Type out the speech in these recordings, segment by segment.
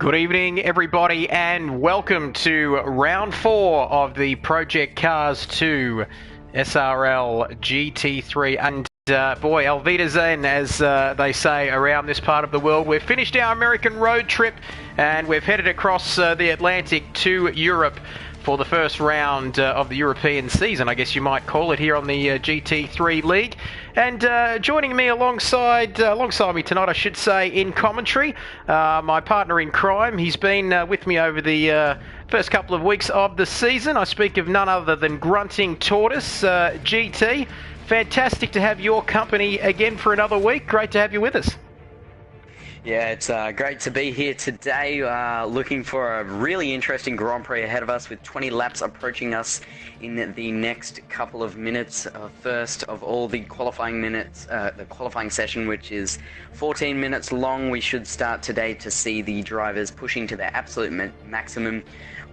Good evening, everybody, and welcome to round 4 of the Project Cars 2 SRL GT3. And boy, Auf Wiedersehen, as they say around this part of the world. We've finished our American road trip and we've headed across the Atlantic to Europe for the first round of the European season, I guess you might call it, here on the GT3 League. And joining me alongside me tonight, I should say, in commentary, my partner in crime. He's been with me over the first couple of weeks of the season. I speak of none other than Grunting Tortoise, GT. Fantastic to have your company again for another week. Great to have you with us. Yeah, it's great to be here today, looking for a really interesting Grand Prix ahead of us with 20 laps approaching us in the next couple of minutes. First of all, the qualifying minutes, the qualifying session, which is 14 minutes long. We should start today to see the drivers pushing to their absolute maximum,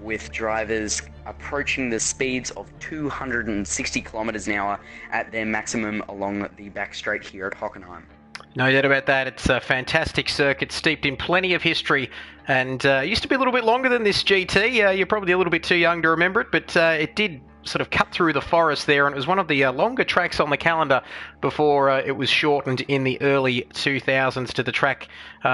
with drivers approaching the speeds of 260 kilometers an hour at their maximum along the back straight here at Hockenheim. No doubt about that. It's a fantastic circuit, steeped in plenty of history, and used to be a little bit longer than this GT. You're probably a little bit too young to remember it, but it did sort of cut through the forest there, and it was one of the longer tracks on the calendar before it was shortened in the early 2000s to the track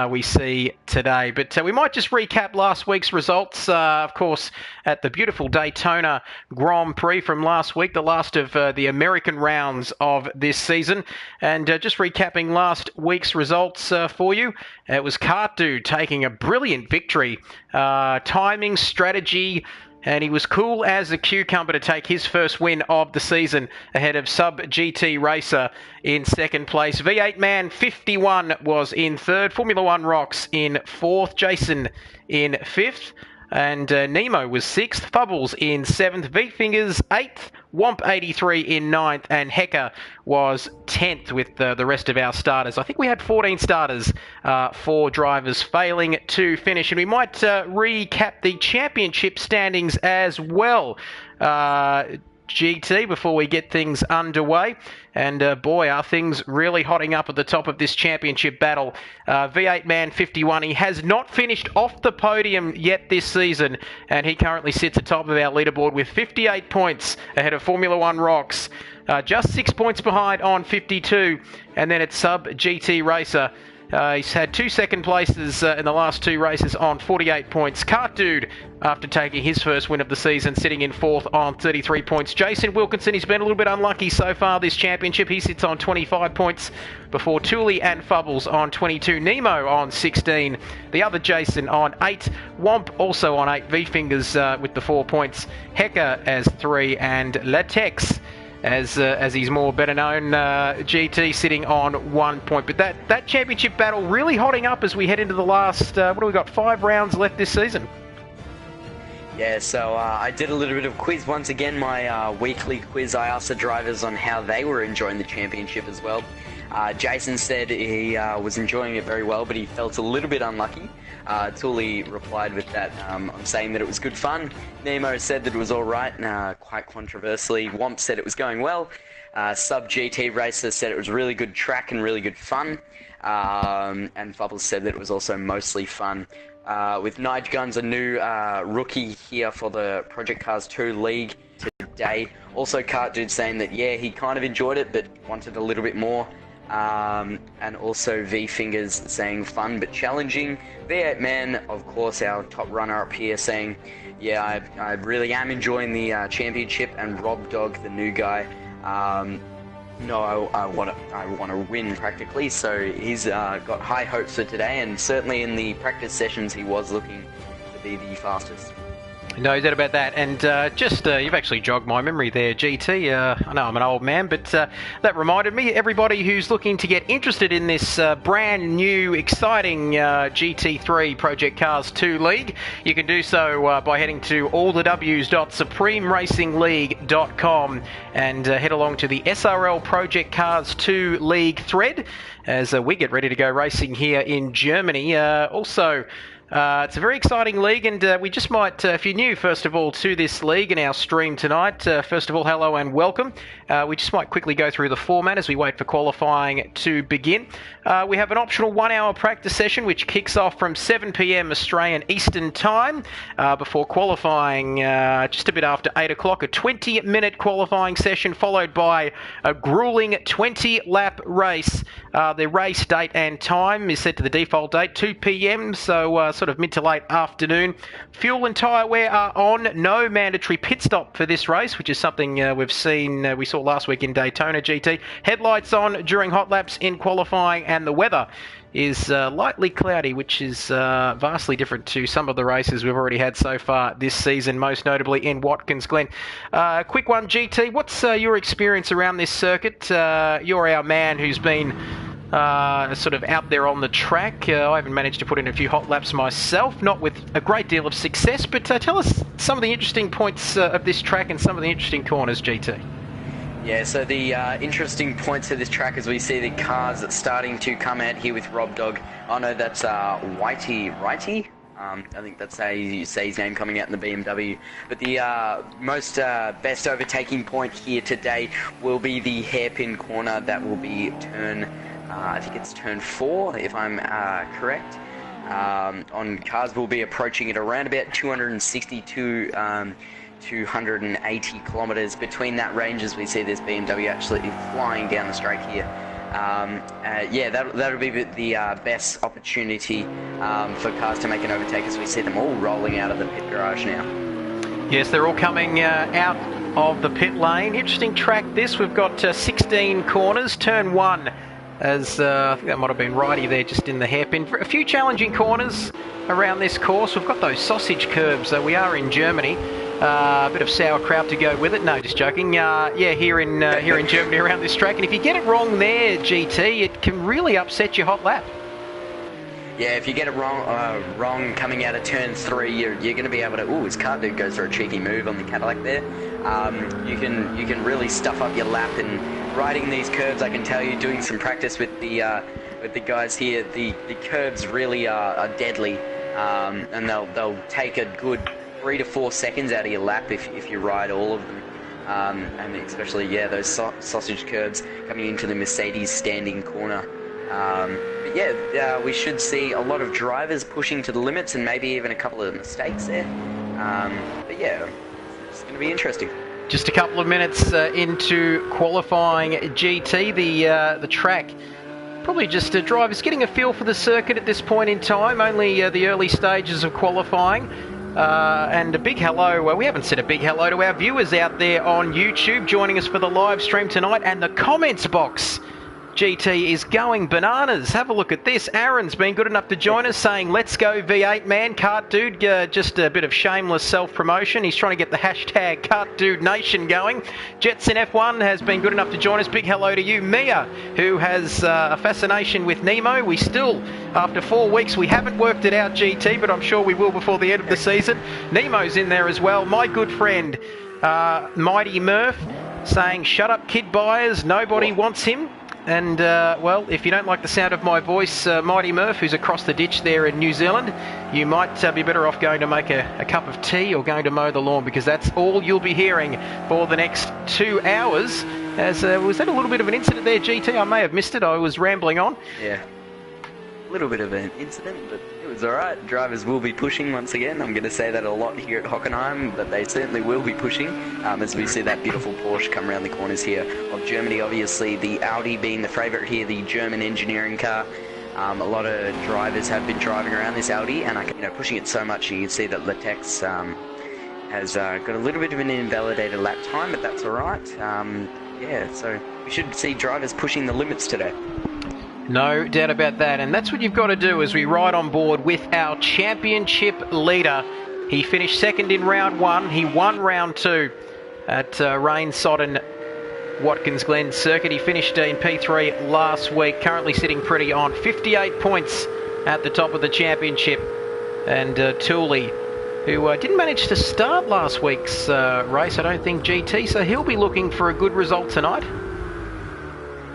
we see today. But we might just recap last week's results, of course, at the beautiful Daytona Grand Prix from last week, the last of the American rounds of this season. And just recapping last week's results for you, it was Kart Dude taking a brilliant victory. Timing, strategy, and he was cool as a cucumber to take his first win of the season ahead of Sub GT Racer in second place. V8 Man 51 was in third. Formula One Rocks in fourth. Jason in fifth. And Nemo was sixth. Fubbles in seventh. V-Fingers eighth. Womp 83 in ninth. And Hecker was 10th with the rest of our starters. I think we had 14 starters, 4 drivers failing to finish. And we might recap the championship standings as well, GT, before we get things underway. And boy, are things really hotting up at the top of this championship battle. V8 Man 51, he has not finished off the podium yet this season, and he currently sits atop of our leaderboard with 58 points ahead of Formula One Rocks. Just 6 points behind on 52, and then it's Sub GT Racer. He's had 2 second places in the last 2 races on 48 points. Kart Dude, after taking his first win of the season, sitting in fourth on 33 points. Jason Wilkinson, he's been a little bit unlucky so far this championship. He sits on 25 points before Thule and Fubbles on 22. Nemo on 16. The other Jason on 8. Womp also on 8. V-Fingers with the 4 points. Hecker as 3. And Latex, as he's more better known, GT sitting on 1 point. But that championship battle really hotting up as we head into the last, what do we got, 5 rounds left this season? Yeah, so I did a little bit of quiz once again, my weekly quiz. I asked the drivers on how they were enjoying the championship as well. Jason said he was enjoying it very well, but he felt a little bit unlucky. Thule replied with that on saying that it was good fun. Nemo said that it was alright, quite controversially. Womp said it was going well. Sub GT Racer said it was really good track and really good fun. And Fubbles said that it was also mostly fun. With Nige Guns, a new rookie here for the Project Cars 2 League today. Also Kart Dude saying that, yeah, he kind of enjoyed it, but wanted a little bit more. And also V-Fingers saying fun but challenging. V8 Man, of course, our top runner up here, saying, yeah, I really am enjoying the championship. And Rob Dog, the new guy, no, I want to win practically. So he's got high hopes for today, and certainly in the practice sessions he was looking to be the fastest. No doubt about that. And you've actually jogged my memory there, GT. I know I'm an old man, but that reminded me, everybody who's looking to get interested in this brand new, exciting GT3 Project Cars 2 League, you can do so by heading to allthews.supremeracingleague.com and head along to the SRL Project Cars 2 League thread as we get ready to go racing here in Germany. Also, It's a very exciting league, and we just might, if you're new, first of all, to this league and our stream tonight, first of all, hello and welcome. We just might quickly go through the format as we wait for qualifying to begin. We have an optional 1-hour practice session, which kicks off from 7 p.m. Australian Eastern Time, before qualifying just a bit after 8 o'clock, a 20-minute qualifying session, followed by a grueling 20-lap race. The race date and time is set to the default date, 2 p.m, so sort of mid to late afternoon. Fuel and tyre wear are on. No mandatory pit stop for this race, which is something we've seen, we saw last week in Daytona GT. Headlights on during hot laps in qualifying, and the weather is lightly cloudy, which is vastly different to some of the races we've already had so far this season, most notably in Watkins Glen. Quick one, GT, what's your experience around this circuit? You're our man who's been sort of out there on the track. I haven't managed to put in a few hot laps myself, not with a great deal of success, but tell us some of the interesting points of this track and some of the interesting corners, GT. Yeah, so the interesting points of this track is we see the cars starting to come out here with Rob Dog. Oh no, that's Righty. I think that's how you say his name coming out in the BMW. But the most best overtaking point here today will be the hairpin corner. That will be turn, I think it's turn 4, if I'm correct. On cars, we'll be approaching it around about 262 280 kilometers. Between that range, as we see this BMW absolutely flying down the straight here. Yeah, that'll be the best opportunity for cars to make an overtake, as we see them all rolling out of the pit garage now. Yes, they're all coming out of the pit lane. Interesting track this. We've got 16 corners. Turn 1, as I think that might have been Righty there just in the hairpin. A few challenging corners around this course. We've got those sausage curbs. We are in Germany. A bit of sauerkraut to go with it. No, just joking. Yeah, here in Germany around this track. And if you get it wrong there, GT, it can really upset your hot lap. Yeah, if you get it wrong coming out of turn 3, you're going to be able to. Ooh, his car dude goes for a cheeky move on the Cadillac there. You can really stuff up your lap, and riding these curves, I can tell you, doing some practice with the guys here, the curves really are deadly, and they'll take a good 3 to 4 seconds out of your lap if you ride all of them. And especially, yeah, those sausage curbs coming into the Mercedes standing corner. But yeah, we should see a lot of drivers pushing to the limits, and maybe even a couple of mistakes there. But yeah, it's going to be interesting. Just a couple of minutes into qualifying GT, the track. Probably just drivers getting a feel for the circuit at this point in time. Only the early stages of qualifying. And a big hello, we haven't said a big hello to our viewers out there on YouTube joining us for the live stream tonight, and the comments box, GT, is going bananas. Have a look at this. Aaron's been good enough to join us saying, let's go V8 man, Kart Dude, just a bit of shameless self-promotion. He's trying to get the hashtag Kart Dude Nation going. Jetson F1 has been good enough to join us. Big hello to you. Mia, who has a fascination with Nemo. We still, after 4 weeks, we haven't worked it out, GT, but I'm sure we will before the end of the season. Nemo's in there as well. My good friend, Mighty Murph, saying, shut up, Kidbyers, nobody wants him. And, well, if you don't like the sound of my voice, Mighty Murph, who's across the ditch there in New Zealand, you might be better off going to make a cup of tea or going to mow the lawn, because that's all you'll be hearing for the next 2 hours. As was that a little bit of an incident there, GT? I may have missed it. I was rambling on. Yeah. A little bit of an incident, but it was alright. Drivers will be pushing once again. I'm going to say that a lot here at Hockenheim, but they certainly will be pushing as we see that beautiful Porsche come around the corners here of Germany. Obviously, the Audi being the favourite here, the German engineering car. A lot of drivers have been driving around this Audi, and pushing it so much, you can see that Latex has got a little bit of an invalidated lap time, but that's alright. Yeah, so we should see drivers pushing the limits today. No doubt about that, and that's what you've got to do as we ride on board with our championship leader. He finished second in round 1. He won round 2 at rain-sodden Watkins Glen circuit. He finished in P3 last week, currently sitting pretty on 58 points at the top of the championship. And Tooley, who didn't manage to start last week's race, I don't think, GT, so he'll be looking for a good result tonight.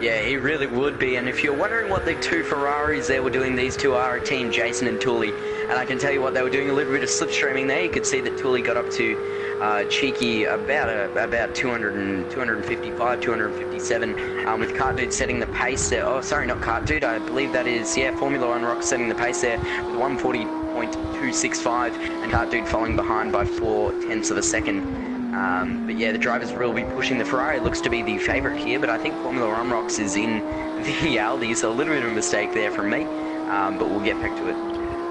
Yeah, he really would be. And if you're wondering what the two Ferraris there were doing, these two are a team, Jason and Tooley. And I can tell you what, they were doing a little bit of slipstreaming there. You could see that Tooley got up to cheeky about 255, 257, with Cart Dude setting the pace there. Oh, sorry, not Cart Dude. I believe that is, yeah, Formula One Rock setting the pace there with 140.265, and Cart Dude falling behind by 0.4 of a second. But yeah, the drivers will be pushing. The Ferrari looks to be the favourite here, but I think Formula One Rocks is in the Aldi, so a little bit of a mistake there from me, but we'll get back to it.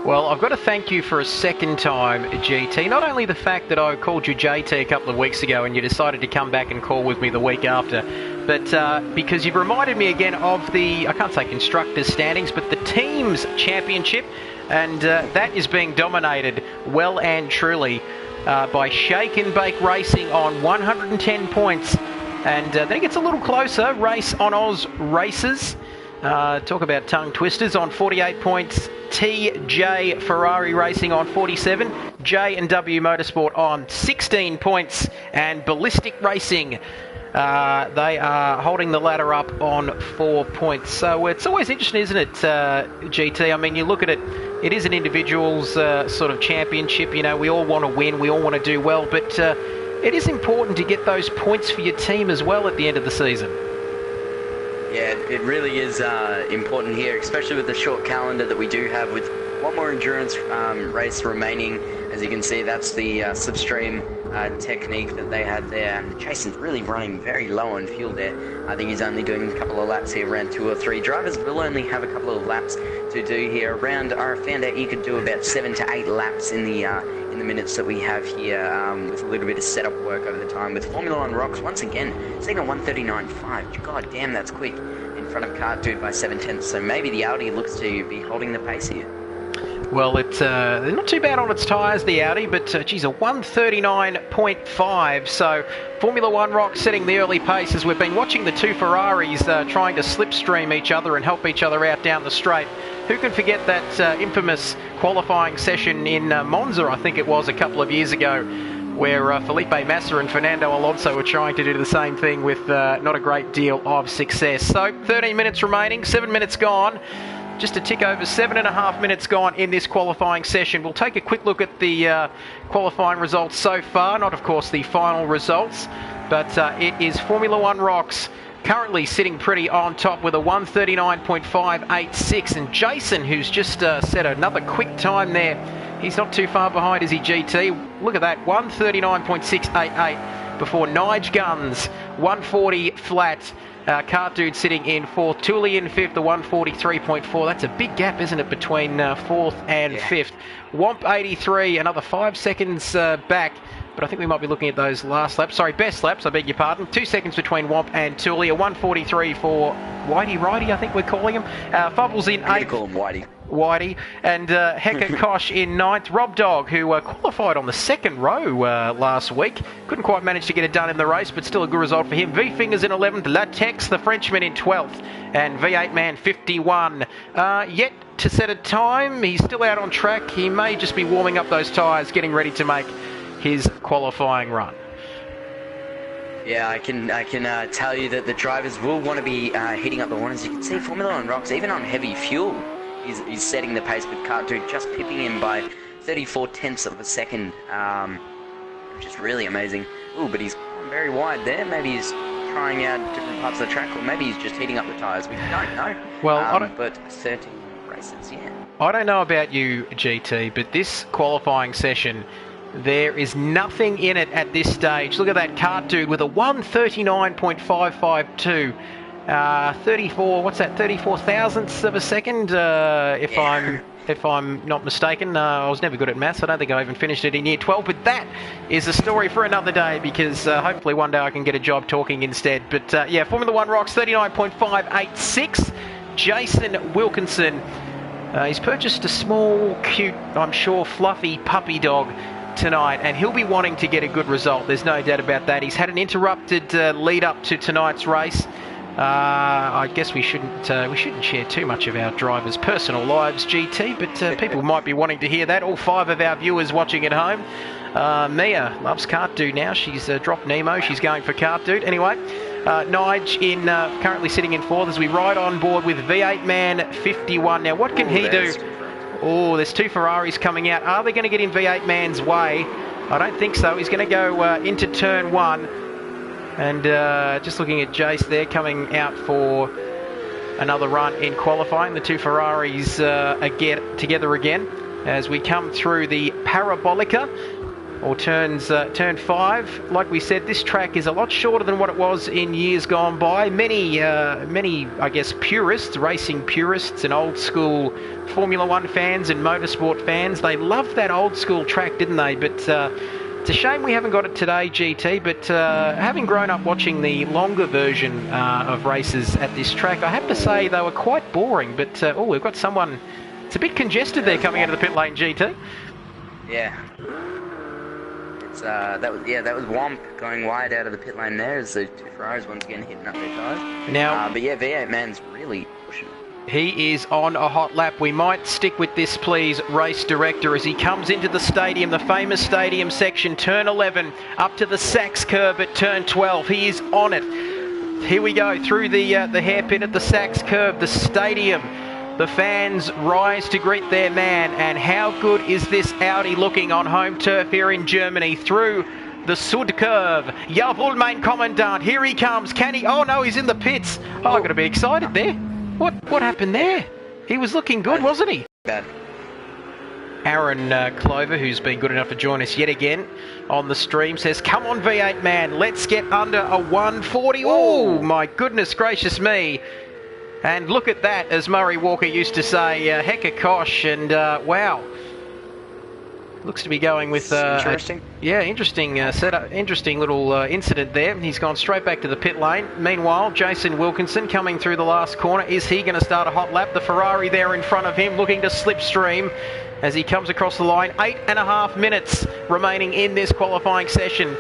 Well, I've got to thank you for a second time, GT. Not only the fact that I called you JT a couple of weeks ago and you decided to come back and call with me the week after, but because you've reminded me again of the, I can't say constructors' standings, but the team's championship, and that is being dominated well and truly by Shake and Bake Racing on 110 points. And then it gets a little closer. Race on Oz Races. Talk about tongue twisters on 48 points. TJ Ferrari Racing on 47. J&W Motorsport on 16 points. And Ballistic Racing, they are holding the ladder up on 4 points. So it's always interesting, isn't it, GT? I mean, you look at it, it is an individual's sort of championship. You know, we all want to win, we all want to do well, but it is important to get those points for your team as well at the end of the season. Yeah, it really is important here, especially with the short calendar that we do have, with one more endurance race remaining. As you can see, that's the slipstream technique that they had there. Jason's really running very low on fuel there. I think he's only doing a couple of laps here, around 2 or 3. Drivers will only have a couple of laps to do here. Around, I found out you could do about 7 to 8 laps in the minutes that we have here, with a little bit of setup work over the time. With Formula One Rocks, once again, sitting on 139.5. God damn, that's quick. In front of Cart Dude by 7/10. So maybe the Audi looks to be holding the pace here. Well, it's not too bad on its tyres, the Audi, but geez, a 139.5. So Formula One Rock setting the early pace as we've been watching the two Ferraris trying to slipstream each other and help each other out down the straight. Who can forget that infamous qualifying session in Monza, I think it was, a couple of years ago, where Felipe Massa and Fernando Alonso were trying to do the same thing with not a great deal of success. So 13 minutes remaining, 7 minutes gone. Just a tick over 7.5 minutes gone in this qualifying session. We'll take a quick look at the qualifying results so far. Not, of course, the final results, but it is Formula One Rocks currently sitting pretty on top with a 139.586. And Jason, who's just set another quick time there, he's not too far behind, is he, GT? Look at that, 139.688 before Nige Guns, 140 flat. Cart Dude sitting in 4th, Tooley in 5th, the 143.4. That's a big gap, isn't it, between 4th and 5th. Womp 83, another 5 seconds back, but I think we might be looking at those last laps. Sorry, best laps, I beg your pardon. 2 seconds between Womp and Tooley, a 143 for Whitey Righty, I think we're calling him. Fubbles in 8th. Call him Whitey. And Hecka Kosh in 9th. Rob Dog, who qualified on the second row last week. Couldn't quite manage to get it done in the race, but still a good result for him. V-Fingers in 11th. Latex, the Frenchman, in 12th. And V8 Man 51. Yet to set a time. He's still out on track. He may just be warming up those tyres, getting ready to make his qualifying run. Yeah, I can tell you that the drivers will want to be heating up the horn. As you can see, Formula One Rocks, even on heavy fuel, he's setting the pace with Cart Dude, just pipping him by 34/10 of a second, which is really amazing. Ooh, but he's gone very wide there. Maybe he's trying out different parts of the track, or maybe he's just heating up the tyres. We don't know. Well, but 13 races, yeah. I don't know about you, GT, but this qualifying session, there is nothing in it at this stage. Look at that Cart Dude with a 139.552. 34, what's that, 34 thousandths of a second, if I'm not mistaken. I was never good at maths. I don't think I even finished it in year 12, but that is a story for another day, because hopefully one day I can get a job talking instead. But yeah, Formula One Rocks 39.586. Jason Wilkinson, he's purchased a small, cute, I'm sure, fluffy puppy dog tonight, and he'll be wanting to get a good result. There's no doubt about that. He's had an interrupted lead up to tonight's race. I guess we shouldn't share too much of our drivers' personal lives, GT, but people might be wanting to hear that. All 5 of our viewers watching at home. Mia loves Cart Dude now. She's dropped Nemo. She's going for Cart Dude. Anyway, Nige in currently sitting in 4th as we ride on board with V8 Man 51. Now, what can he do? Oh, there's 2 Ferraris coming out. Are they going to get in V8 Man's way? I don't think so. He's going to go into turn 1. And just looking at Jace there coming out for another run in qualifying. The 2 Ferraris together again as we come through the Parabolica, or turn 5. Like we said, this track is a lot shorter than what it was in years gone by. Many, I guess, purists, racing purists and old school Formula 1 fans and motorsport fans, they loved that old school track, didn't they? But it's a shame we haven't got it today, GT, but having grown up watching the longer version of races at this track, I have to say they were quite boring. But, oh, we've got someone, it's a bit congested there coming out of the pit lane, GT. Yeah. That was Womp going wide out of the pit lane there as the 2 Ferraris once again hitting up their tyres. Now, but yeah, V8 Man's really pushing. He is on a hot lap. We might stick with this, please, race director, as he comes into the stadium, the famous stadium section, turn 11, up to the Sachs curve at turn 12. He is on it. Here we go through the hairpin at the Sachs curve, the stadium. The fans rise to greet their man, and how good is this Audi looking on home turf here in Germany through the Sud curve. Jawohl, mein Kommandant, here he comes. Can he? Oh no, he's in the pits. Oh, I've got to be excited there. What happened there? He was looking good, wasn't he? Bad. Aaron Clover, who's been good enough to join us yet again on the stream, says, come on V8 Man, let's get under a 140. Oh my goodness gracious me. And look at that, as Murray Walker used to say, hecka kosh, and wow. Looks to be going with... interesting. Interesting setup, interesting little incident there. He's gone straight back to the pit lane. Meanwhile, Jason Wilkinson coming through the last corner. Is he going to start a hot lap? The Ferrari there in front of him looking to slipstream as he comes across the line. 8.5 minutes remaining in this qualifying session.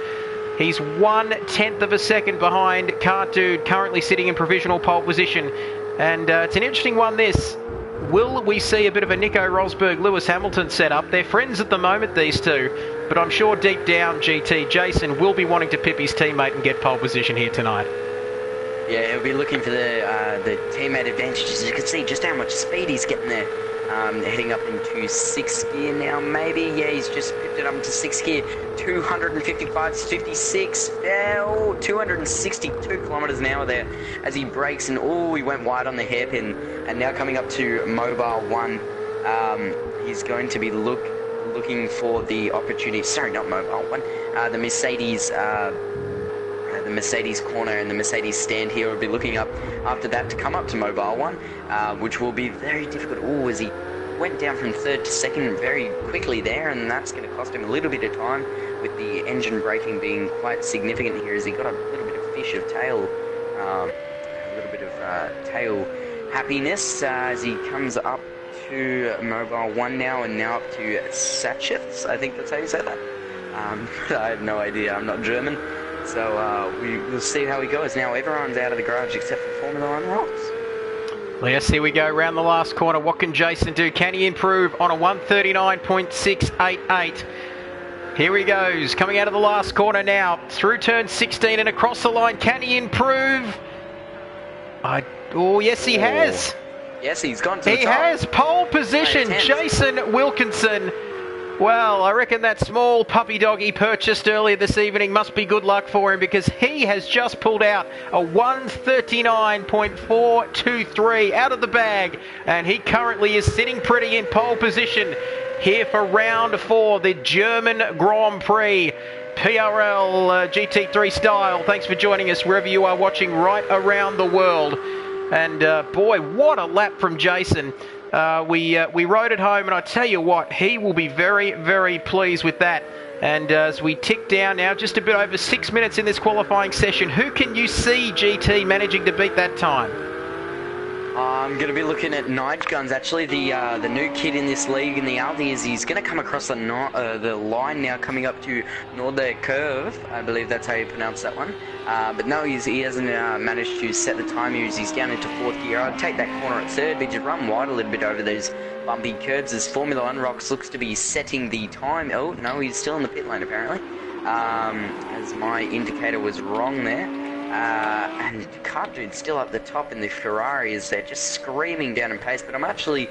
He's 1/10 of a second behind Cart Dude, currently sitting in provisional pole position. And it's an interesting one, this. Will we see a bit of a Nico Rosberg-Lewis Hamilton setup? They're friends at the moment, these two. But I'm sure deep down, GT, Jason will be wanting to pip his teammate and get pole position here tonight. Yeah, he'll be looking for the teammate advantages. You can see just how much speed he's getting there. Heading up into 6th gear now, maybe. Yeah, he's just pipped it up into 6th gear. 255 to 56. 262 kilometers an hour there as he brakes, and he went wide on the hairpin. And now coming up to Mobile 1, he's going to be looking for the opportunity. Sorry, not Mobile 1. The Mercedes corner and the Mercedes stand here will be looking up after that to come up to Mobile 1, which will be very difficult. As he went down from 3rd to 2nd very quickly there, and that's going to cost him a little bit of time, with the engine braking being quite significant here, as he got a little bit of fish of tail, a little bit of tail happiness as he comes up to Mobile 1 now, and now up to Sachets, I think that's how you say that. I have no idea, I'm not German. So we'll see how he goes. Now everyone's out of the garage except for Formula 1 Rocks. Yes, here we go, round the last corner. What can Jason do? Can he improve on a 139.688? Here he goes, coming out of the last corner now, through turn 16 and across the line. Can he improve? Yes, he has. Yes, he's gone to the top. He has pole position, Jason Wilkinson. Well, I reckon that small puppy dog he purchased earlier this evening must be good luck for him, because he has just pulled out a 139.423 out of the bag, and he currently is sitting pretty in pole position here for round 4, the German Grand Prix. PRL GT3 style. Thanks for joining us wherever you are watching right around the world. And boy, what a lap from Jason. We rode it home, and I tell you what, he will be very, very pleased with that. And as we tick down now, just a bit over 6 minutes in this qualifying session, who can you see, GT, managing to beat that time? I'm going to be looking at Nige Guns, actually, the new kid in this league in the Aldi. He's going to come across the line now, coming up to Norde Curve. I believe that's how you pronounce that one. But no, he hasn't managed to set the time here as he's down into 4th gear. I'd take that corner at 3rd, but just run wide a little bit over those bumpy curbs as Formula 1 Rocks looks to be setting the time. Oh, no, he's still in the pit lane, apparently. As my indicator was wrong there. And Cartoon's still up the top in the Ferraris. They're just screaming down in pace. But I'm actually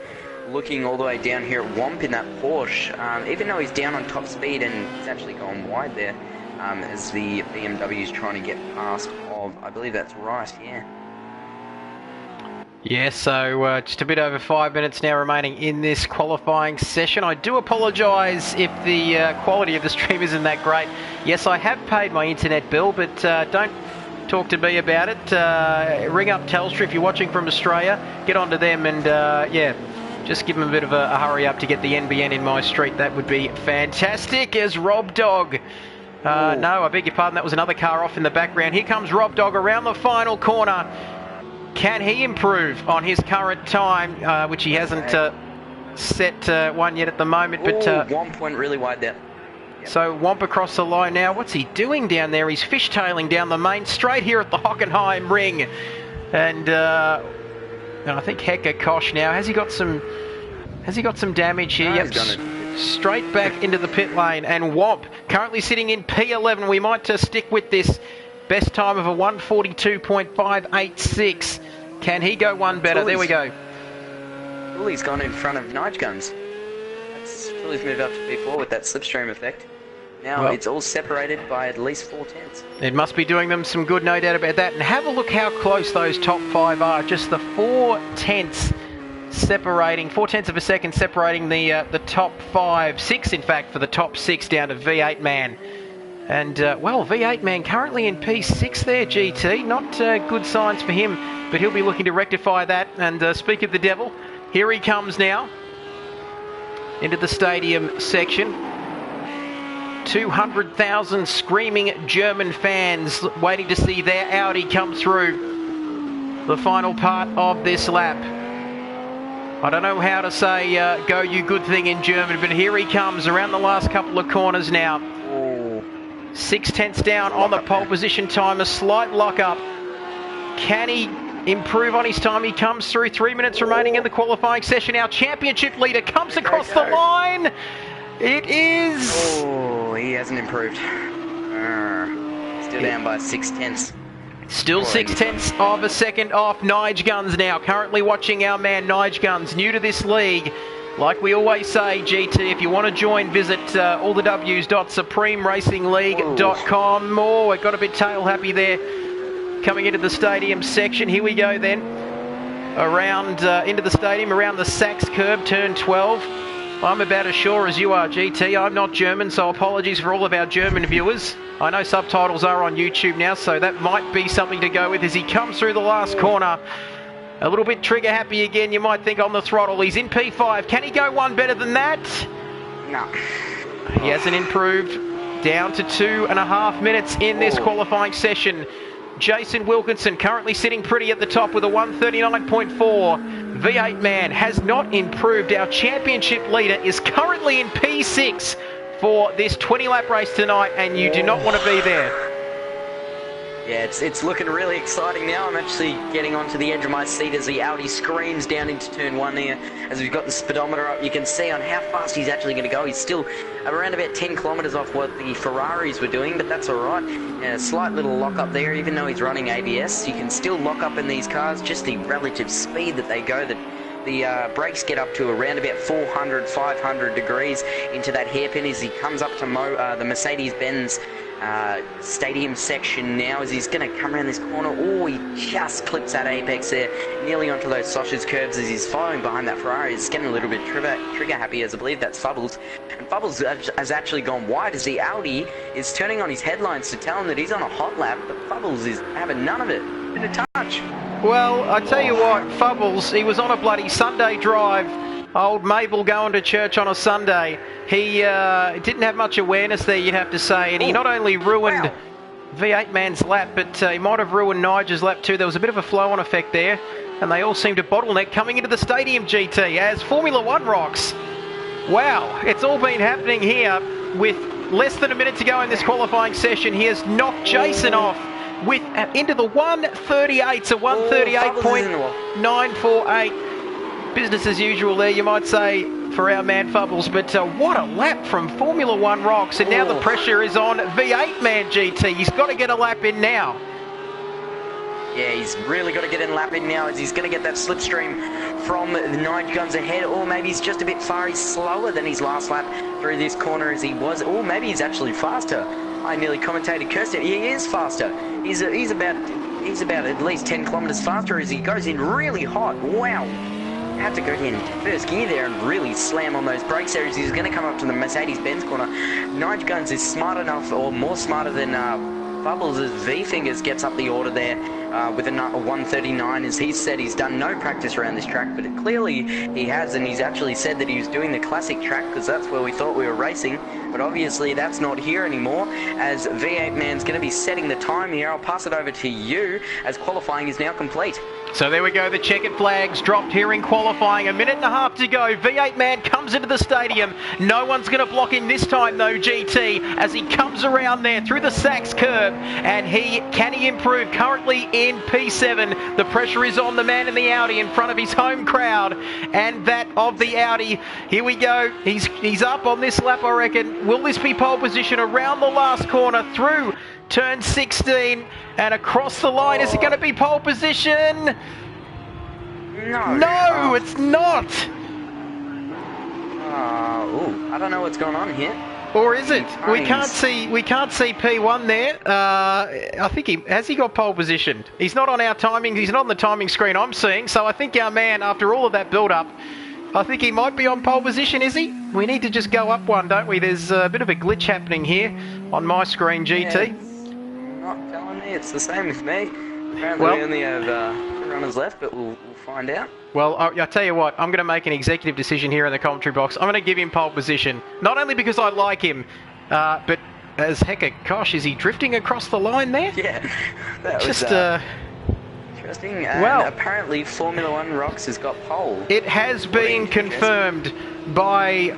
looking all the way down here at Womp in that Porsche. Even though he's down on top speed and he's actually gone wide there, as the BMW is trying to get past of, I believe that's right, yeah. Yeah, so just a bit over 5 minutes now remaining in this qualifying session. I do apologise if the quality of the stream isn't that great. Yes, I have paid my internet bill, but don't talk to me about it. Ring up Telstra if you're watching from Australia. Get onto them and, yeah, just give them a bit of a hurry up to get the NBN in my street. That would be fantastic. As Rob Dog... no, I beg your pardon, that was another car off in the background. Here comes Rob Dog around the final corner. Can he improve on his current time, which he hasn't set one yet at the moment? But Womp went really wide there. Yep. So Womp across the line now. What's he doing down there? He's fishtailing down the main straight here at the Hockenheim ring. And I think Hector Kosh now. Has he got some damage here? No, yep. He's done it. Straight back into the pit lane. And Womp currently sitting in P11. We might stick with this. Best time of a 1:42.586. Can he go one better? There we go. Fully's gone in front of Nige Guns. Fully's moved up to P4 with that slipstream effect. Now it's all separated by at least 4 tenths. It must be doing them some good, no doubt about that. And have a look how close those top 5 are. Just the 4 tenths separating, 4 tenths of a second separating the top 5, 6 in fact for the top 6 down to V8 Man. And, well, V8 Man currently in P6 there, GT. Not good signs for him, but he'll be looking to rectify that. And speak of the devil, here he comes now into the stadium section. 200,000 screaming German fans waiting to see their Audi come through the final part of this lap. I don't know how to say go you good thing in German, but here he comes around the last couple of corners now. 6 tenths down on the pole position time, a slight lock up. Can he improve on his time? He comes through, 3 minutes remaining in the qualifying session. Our championship leader comes across the line. It is... Oh, he hasn't improved. Still down by 6 tenths. Still 6 tenths of a second off Nige Guns now. Currently watching our man Nige Guns, new to this league. Like we always say, GT, if you want to join, visit allthews.supremeracingleague.com. Oh, it got a bit tail happy there. Coming into the stadium section. Here we go then. Around into the stadium, around the Sachs curb, turn 12. I'm about as sure as you are, GT. I'm not German, so apologies for all of our German viewers. I know subtitles are on YouTube now, so that might be something to go with as he comes through the last corner. A little bit trigger happy again, you might think, on the throttle. He's in P5. Can he go one better than that? No. He hasn't improved. Down to 2.5 minutes in this qualifying session. Jason Wilkinson currently sitting pretty at the top with a 139.4. V8 Man has not improved. Our championship leader is currently in P6 for this 20-lap race tonight, and you do not want to be there. Yeah, it's looking really exciting now. I'm actually getting onto the edge of my seat as the Audi screams down into turn 1 there. As we've got the speedometer up, you can see on how fast he's actually going to go. He's still around about 10 kilometres off what the Ferraris were doing, but that's alright. A slight little lock up there, even though he's running ABS. You can still lock up in these cars, just the relative speed that they go. The brakes get up to around about 400, 500 degrees into that hairpin as he comes up to the Mercedes-Benz stadium section now as he's going to come around this corner. Oh, he just clips that apex there, nearly onto those sausage curves as he's following behind that Ferrari. He's getting a little bit trigger happy, as I believe that's Fubbles. And Fubbles has actually gone wide as the Audi is turning on his headlines to tell him that he's on a hot lap, but Fubbles is having none of it. In a touch. Well, I tell you what, Fubbles, he was on a bloody Sunday drive. Old Mabel going to church on a Sunday. He didn't have much awareness there, you'd have to say, and he not only ruined V8 Man's lap, but he might have ruined Nigel's lap too. There was a bit of a flow-on effect there, and they all seemed to bottleneck coming into the stadium, GT, as Formula 1 rocks. Wow, it's all been happening here with less than a minute to go in this qualifying session. He has knocked Jason off with into the 138s, a 138.948. Business as usual there, you might say, for our man Fubbles, but what a lap from Formula 1 rocks, and now the pressure is on V8 Man GT. He's got to get a lap in now. Yeah, he's really got to get in lap in now as he's going to get that slipstream from the 9 guns ahead, or maybe he's just a bit far. He's slower than his last lap through this corner as he was, or maybe he's actually faster. I nearly commentated, cursed him. He is faster. He's about at least 10 kilometers faster as he goes in really hot. Wow. Had to go in first gear there and really slam on those brakes there as he's going to come up to the Mercedes-Benz corner. 9 guns is smart enough, or more smarter than Bubbles as V-Fingers gets up the order there with a 139. As he said, he's done no practice around this track, but clearly he has, and he's actually said that he was doing the classic track because that's where we thought we were racing, but obviously that's not here anymore as V8 Man's going to be setting the time here. I'll pass it over to you as qualifying is now complete. So there we go, the checkered flags dropped here in qualifying. A minute and a half to go. V8 Man comes into the stadium. No one's going to block him this time though, GT, as he comes around there through the Sachs curve. And can he improve? Currently in P7. The pressure is on the man in the Audi in front of his home crowd and that of the Audi. Here we go. He's up on this lap, I reckon. Will this be pole position around the last corner through turn 16 and across the line? Is it going to be pole position? No, it's not. I don't know what's going on here. Or is it? We can't see P1 there. I think has he got pole position? He's not on our timing. He's not on the timing screen I'm seeing. So I think our man, after all of that build-up, I think he might be on pole position, is he? We need to just go up one, don't we? There's a bit of a glitch happening here on my screen, GT. Yeah. Not telling me, it's the same with me. Apparently we only have 2 runners left, but we'll find out. Well, I'll tell you what, I'm going to make an executive decision here in the commentary box. I'm going to give him pole position, not only because I like him, but as heck, gosh, is he drifting across the line there? Yeah, that was interesting. And well, apparently Formula 1 Rocks has got pole. It has been confirmed by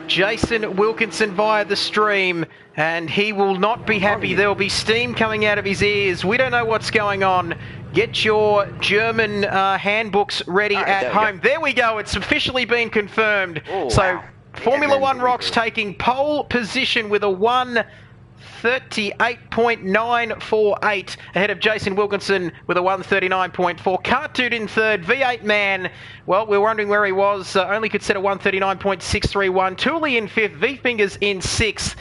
Jason Wilkinson via the stream, and he will not be happy. There will be steam coming out of his ears. We don't know what's going on. Get your German handbooks ready at home. There we go. It's officially been confirmed. Oh, so wow. Formula 1 Rocks taking pole position with a 1:38.948 ahead of Jason Wilkinson with a 1:39.4. Cartoon in third. V8 Man, well, we're wondering where he was. Only could set a 1:39.631. Tooley in fifth. V-Fingers in sixth.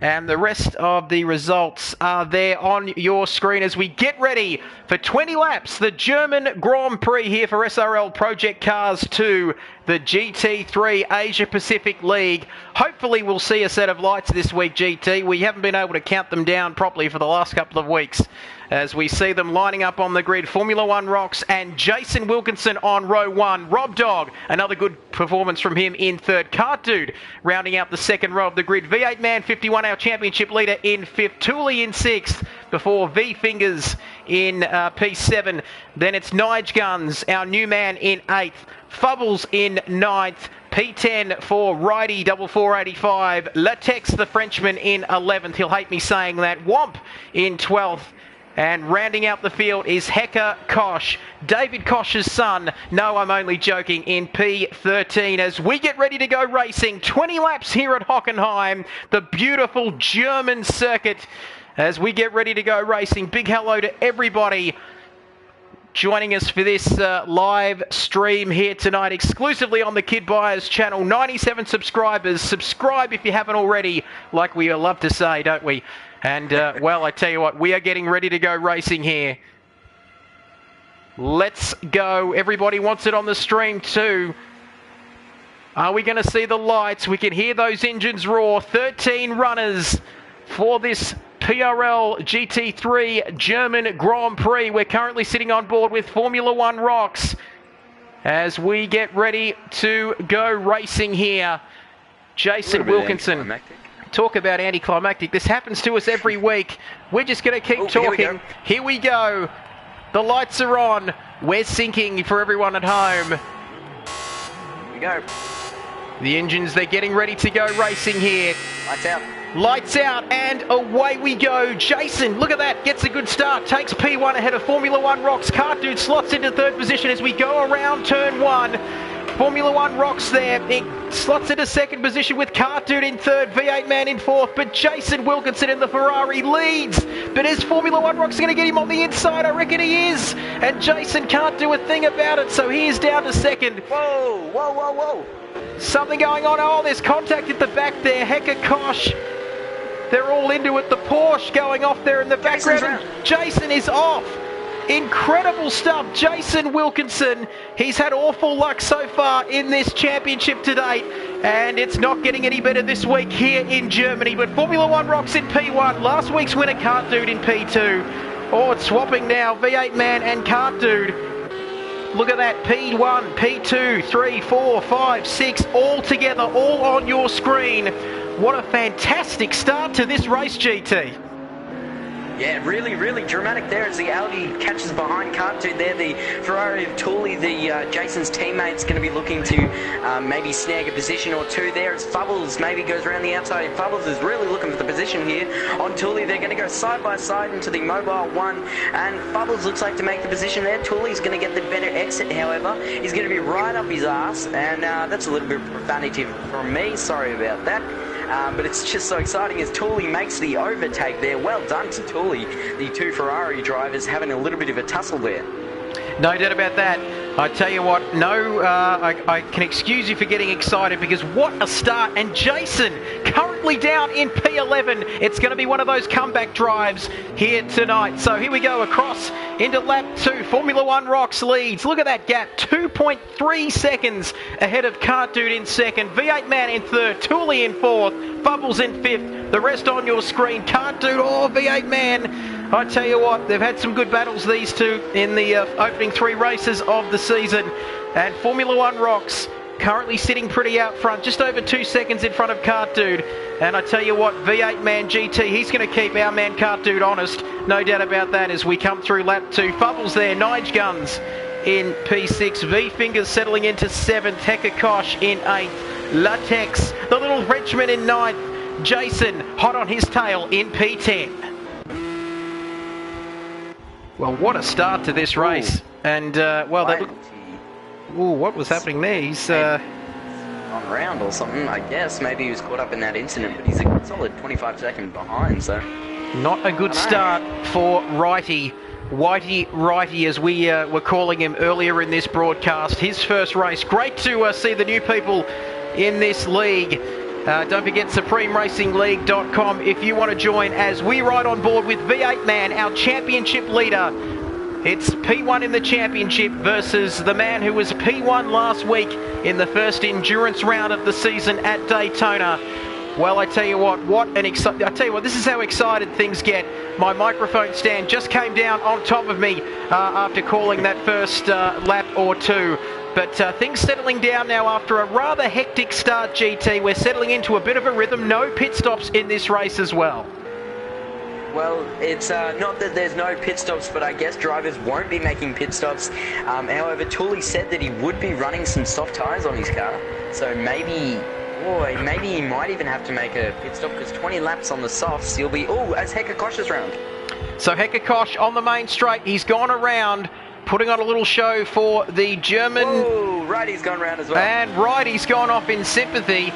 And the rest of the results are there on your screen as we get ready for 20 laps. The German Grand Prix here for SRL Project Cars 2, the GT3 Asia Pacific League. Hopefully we'll see a set of lights this week, GT. We haven't been able to count them down properly for the last couple of weeks as we see them lining up on the grid. Formula 1 Rocks and Jason Wilkinson on row 1. Rob Dog, another good performance from him in third. Cart Dude rounding out the second row of the grid. V8 Man 51, our championship leader, in fifth. Tooley in sixth before V-Fingers in P7. Then it's Nige Guns, our new man, in eighth. Fubbles in ninth. P10 for Righty 4485. Latex, the Frenchman, in 11th. He'll hate me saying that. Womp in 12th. And rounding out the field is Hecker Kosh, David Kosh's son. No, I'm only joking, in P13 as we get ready to go racing. 20 laps here at Hockenheim, the beautiful German circuit. As we get ready to go racing, big hello to everybody joining us for this live stream here tonight, exclusively on the Kidbyers channel. 97 subscribers. Subscribe if you haven't already, like we love to say, don't we? And, well, I tell you what, we are getting ready to go racing here. Let's go. Everybody wants it on the stream too. Are we going to see the lights? We can hear those engines roar. 13 runners for this PRL GT3 German Grand Prix. We're currently sitting on board with Formula 1 Rocks as we get ready to go racing here. Jason Wilkinson. Talk about anticlimactic. This happens to us every week. We're just going to keep talking. Here we go. The lights are on. We're syncing for everyone at home. Here we go. The engines, they're getting ready to go racing here. Lights out. Lights out, and away we go. Jason, look at that, gets a good start, takes P1 ahead of Formula 1 Rocks. Cart Dude slots into third position as we go around turn 1. Formula 1 Rocks there, Slots into second position with Cartoon in third, V8 Man in fourth, but Jason Wilkinson in the Ferrari leads. But is Formula One Rocks going to get him on the inside? I reckon he is. And Jason can't do a thing about it, so he is down to second. Whoa, whoa, whoa, whoa. Something going on. Oh, there's contact at the back there. Hecker Kosh. They're all into it. The Porsche going off there in the background. Jason is off. Incredible stuff. Jason Wilkinson, he's had awful luck so far in this championship to date, and it's not getting any better this week here in Germany. But Formula One Rocks in P1, last week's winner Kart Dude in P2. Oh, it's swapping now, V8 Man and Kart Dude. Look at that, P1, P2, 3, 4, 5, 6, all together, all on your screen. What a fantastic start to this race, GT. Yeah, really, really dramatic there as the Audi catches behind Kart Dude there. The Ferrari of Tooley, Jason's teammate's going to be looking to maybe snag a position or two there as Fubbles maybe goes around the outside. Fubbles is really looking for the position here on Tooley. They're going to go side by side into the Mobile 1, and Fubbles looks like to make the position there. Tooley's going to get the better exit, however. He's going to be right up his ass, and that's a little bit of profanity from me. Sorry about that. But it's just so exciting as Tooley makes the overtake there. Well done to Tooley, the two Ferrari drivers having a little bit of a tussle there. No doubt about that. I tell you what, I can excuse you for getting excited because what a start. And Jason currently down in P11. It's going to be one of those comeback drives here tonight. So here we go across into lap 2. Formula One Rocks leads. Look at that gap, 2.3 seconds ahead of Kart Dude in second. V8 Man in third, Tooley in fourth, Bubbles in fifth. The rest on your screen. Kart Dude, oh, V8 Man. I tell you what, they've had some good battles, these two, in the opening 3 races of the season. And Formula One Rocks currently sitting pretty out front, just over 2 seconds in front of Kart Dude. And I tell you what, V8 Man GT, he's going to keep our man Kart Dude honest. No doubt about that as we come through lap 2. Fubbles there, Nige Guns in P6. V-Fingers settling into 7th. Hecker Kosh in 8th. Latex, the little Frenchman in 9th. Jason, hot on his tail in P10. Well, what a start to this race. Ooh. And, well, they look... Ooh, what was happening there? He's, on round or something, I guess. Maybe he was caught up in that incident, but he's a solid 25 seconds behind, so... Not a good start for Whitey, as we were calling him earlier in this broadcast. His first race. Great to see the new people in this league. Don't forget SupremeRacingLeague.com if you want to join as we ride on board with V8 Man, our championship leader. It's P1 in the championship versus the man who was P1 last week in the first endurance round of the season at Daytona. Well, I tell you what, this is how excited things get. My microphone stand just came down on top of me after calling that first lap or two. But things settling down now after a rather hectic start, GT. We're settling into a bit of a rhythm. No pit stops in this race as well. Well, it's not that there's no pit stops, but I guess drivers won't be making pit stops. However, Tooley said that he would be running some soft tyres on his car. So maybe he might even have to make a pit stop because 20 laps on the softs, he'll be... Oh, as Hecker Kosh is round. So Hecker Kosh on the main straight. He's gone around, putting on a little show for the German... Oh, Righty's gone round as well. And Righty's gone off in sympathy.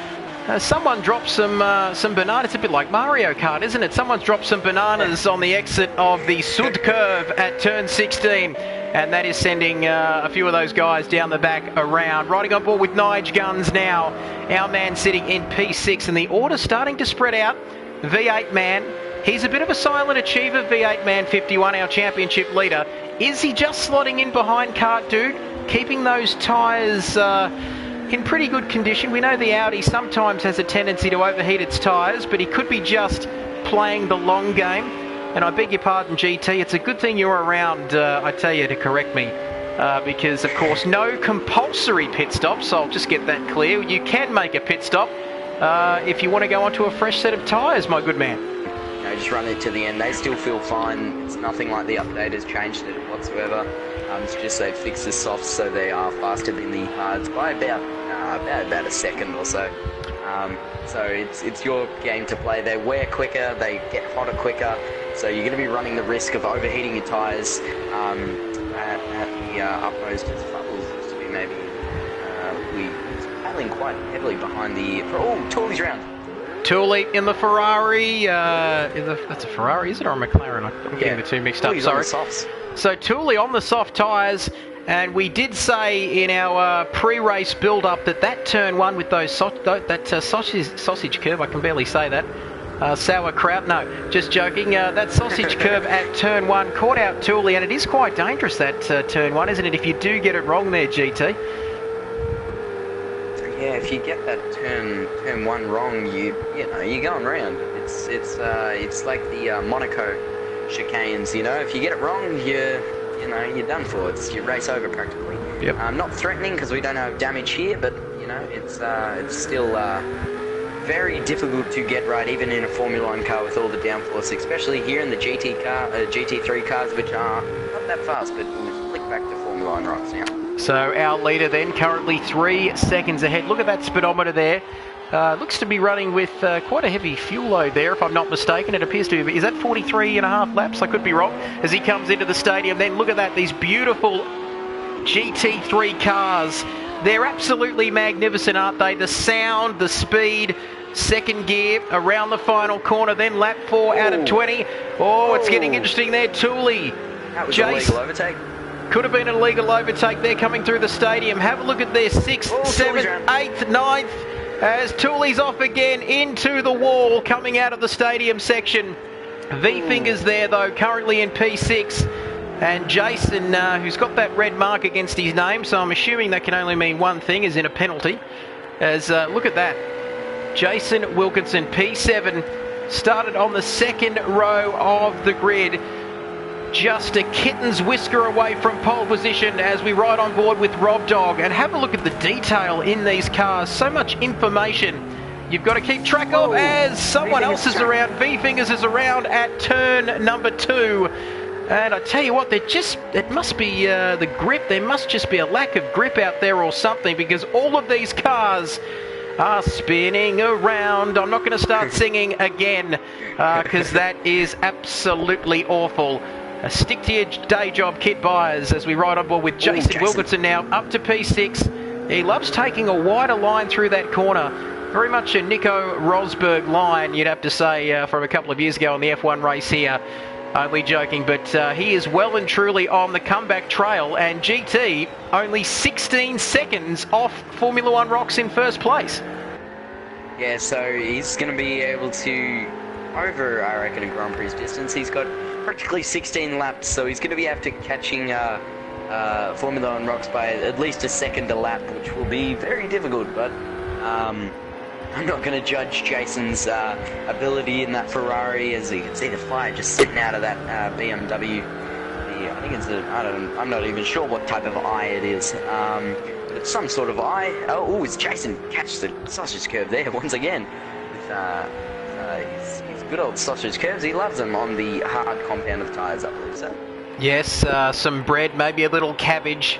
Someone dropped some bananas. It's a bit like Mario Kart, isn't it? Someone's dropped some bananas on the exit of the Sud curve at turn 16. And that is sending a few of those guys down the back around. Riding on board with Nige Guns now. Our man sitting in P6. And the order starting to spread out. V8 Man. He's a bit of a silent achiever, V8 Man 51, our championship leader. Is he just slotting in behind Kart Dude? Keeping those tyres in pretty good condition. We know the Audi sometimes has a tendency to overheat its tyres, but he could be just playing the long game. And I beg your pardon, GT, it's a good thing you're around, I tell you, to correct me. Because, of course, no compulsory pit stops, so I'll just get that clear. You can make a pit stop if you want to go onto a fresh set of tyres, my good man. No, just run it to the end. They still feel fine. It's nothing like the update has changed it whatsoever. It's just they fixed the softs so they are faster than the hards by about a second or so. So it's your game to play. They wear quicker, they get hotter quicker, so you're going to be running the risk of overheating your tyres at the utmost as Fubbles used to be maybe. We had trailing quite heavily behind the... Oh, Tooley's round. Tooley in the Ferrari. That's a Ferrari, is it, or a McLaren? I'm getting the two mixed up. Sorry. So Tooley on the soft tyres, and we did say in our pre-race build-up that turn one with those sausage curve, I can barely say that. Sauerkraut, no, just joking. That sausage curve at turn one caught out Tooley, and it is quite dangerous, that turn one, isn't it? If you do get it wrong there, GT. Yeah, if you get that turn one wrong, you're going round. It's like the Monaco chicanes. If you get it wrong, you're done for. It's your race over practically. Yep. Not threatening because we don't have damage here, but it's still very difficult to get right, even in a Formula 1 car with all the downforce, especially here in the GT3 cars, which are not that fast, but we'll flick back to Formula 1 rocks now. So our leader then currently 3 seconds ahead. Look at that speedometer there. Looks to be running with quite a heavy fuel load there, if I'm not mistaken. It appears to be. Is that 43 and a half laps? I could be wrong. As he comes into the stadium, then look at that. These beautiful GT3 cars. They're absolutely magnificent, aren't they? The sound, the speed, second gear around the final corner, then lap 4 out of 20. Oh, it's getting interesting there. Tooley. That was a legal overtake. Could have been an illegal overtake there coming through the stadium. Have a look at their 6th, 7th, 8th, 9th. As Tooley's off again into the wall coming out of the stadium section. V-Fingers there though, currently in P6. And Jason, who's got that red mark against his name, so I'm assuming that can only mean one thing, is in a penalty. As look at that. Jason Wilkinson, P7, started on the second row of the grid. Just a kitten's whisker away from pole position as we ride on board with Rob Dog. And have a look at the detail in these cars. So much information you've got to keep track of as someone else is around. V-Fingers is around at turn number 2. And I tell you what, it must be the grip. There must just be a lack of grip out there or something, because all of these cars are spinning around. I'm not going to start singing again because that is absolutely awful. Stick to your day job, Kidbyers, as we ride on board with Jason Wilkinson now up to P6. He loves taking a wider line through that corner. Very much a Nico Rosberg line, you'd have to say, from a couple of years ago on the F1 race here. Only joking, but he is well and truly on the comeback trail, and GT only 16 seconds off Formula 1 rocks in first place. Yeah, so he's going to be able to, over, I reckon, a Grand Prix distance. He's got practically 16 laps, so he's going to be after catching Formula 1 rocks by at least a second a lap, which will be very difficult, but I'm not going to judge Jason's ability in that Ferrari, as you can see the fire just sitting out of that BMW. I think it's I'm not even sure what type of eye it is, but it's some sort of eye. Oh, it's Jason catch the sausage curve there once again with his good old sausage curves. He loves them on the hard compound of tyres, I believe so. Yes, some bread, maybe a little cabbage.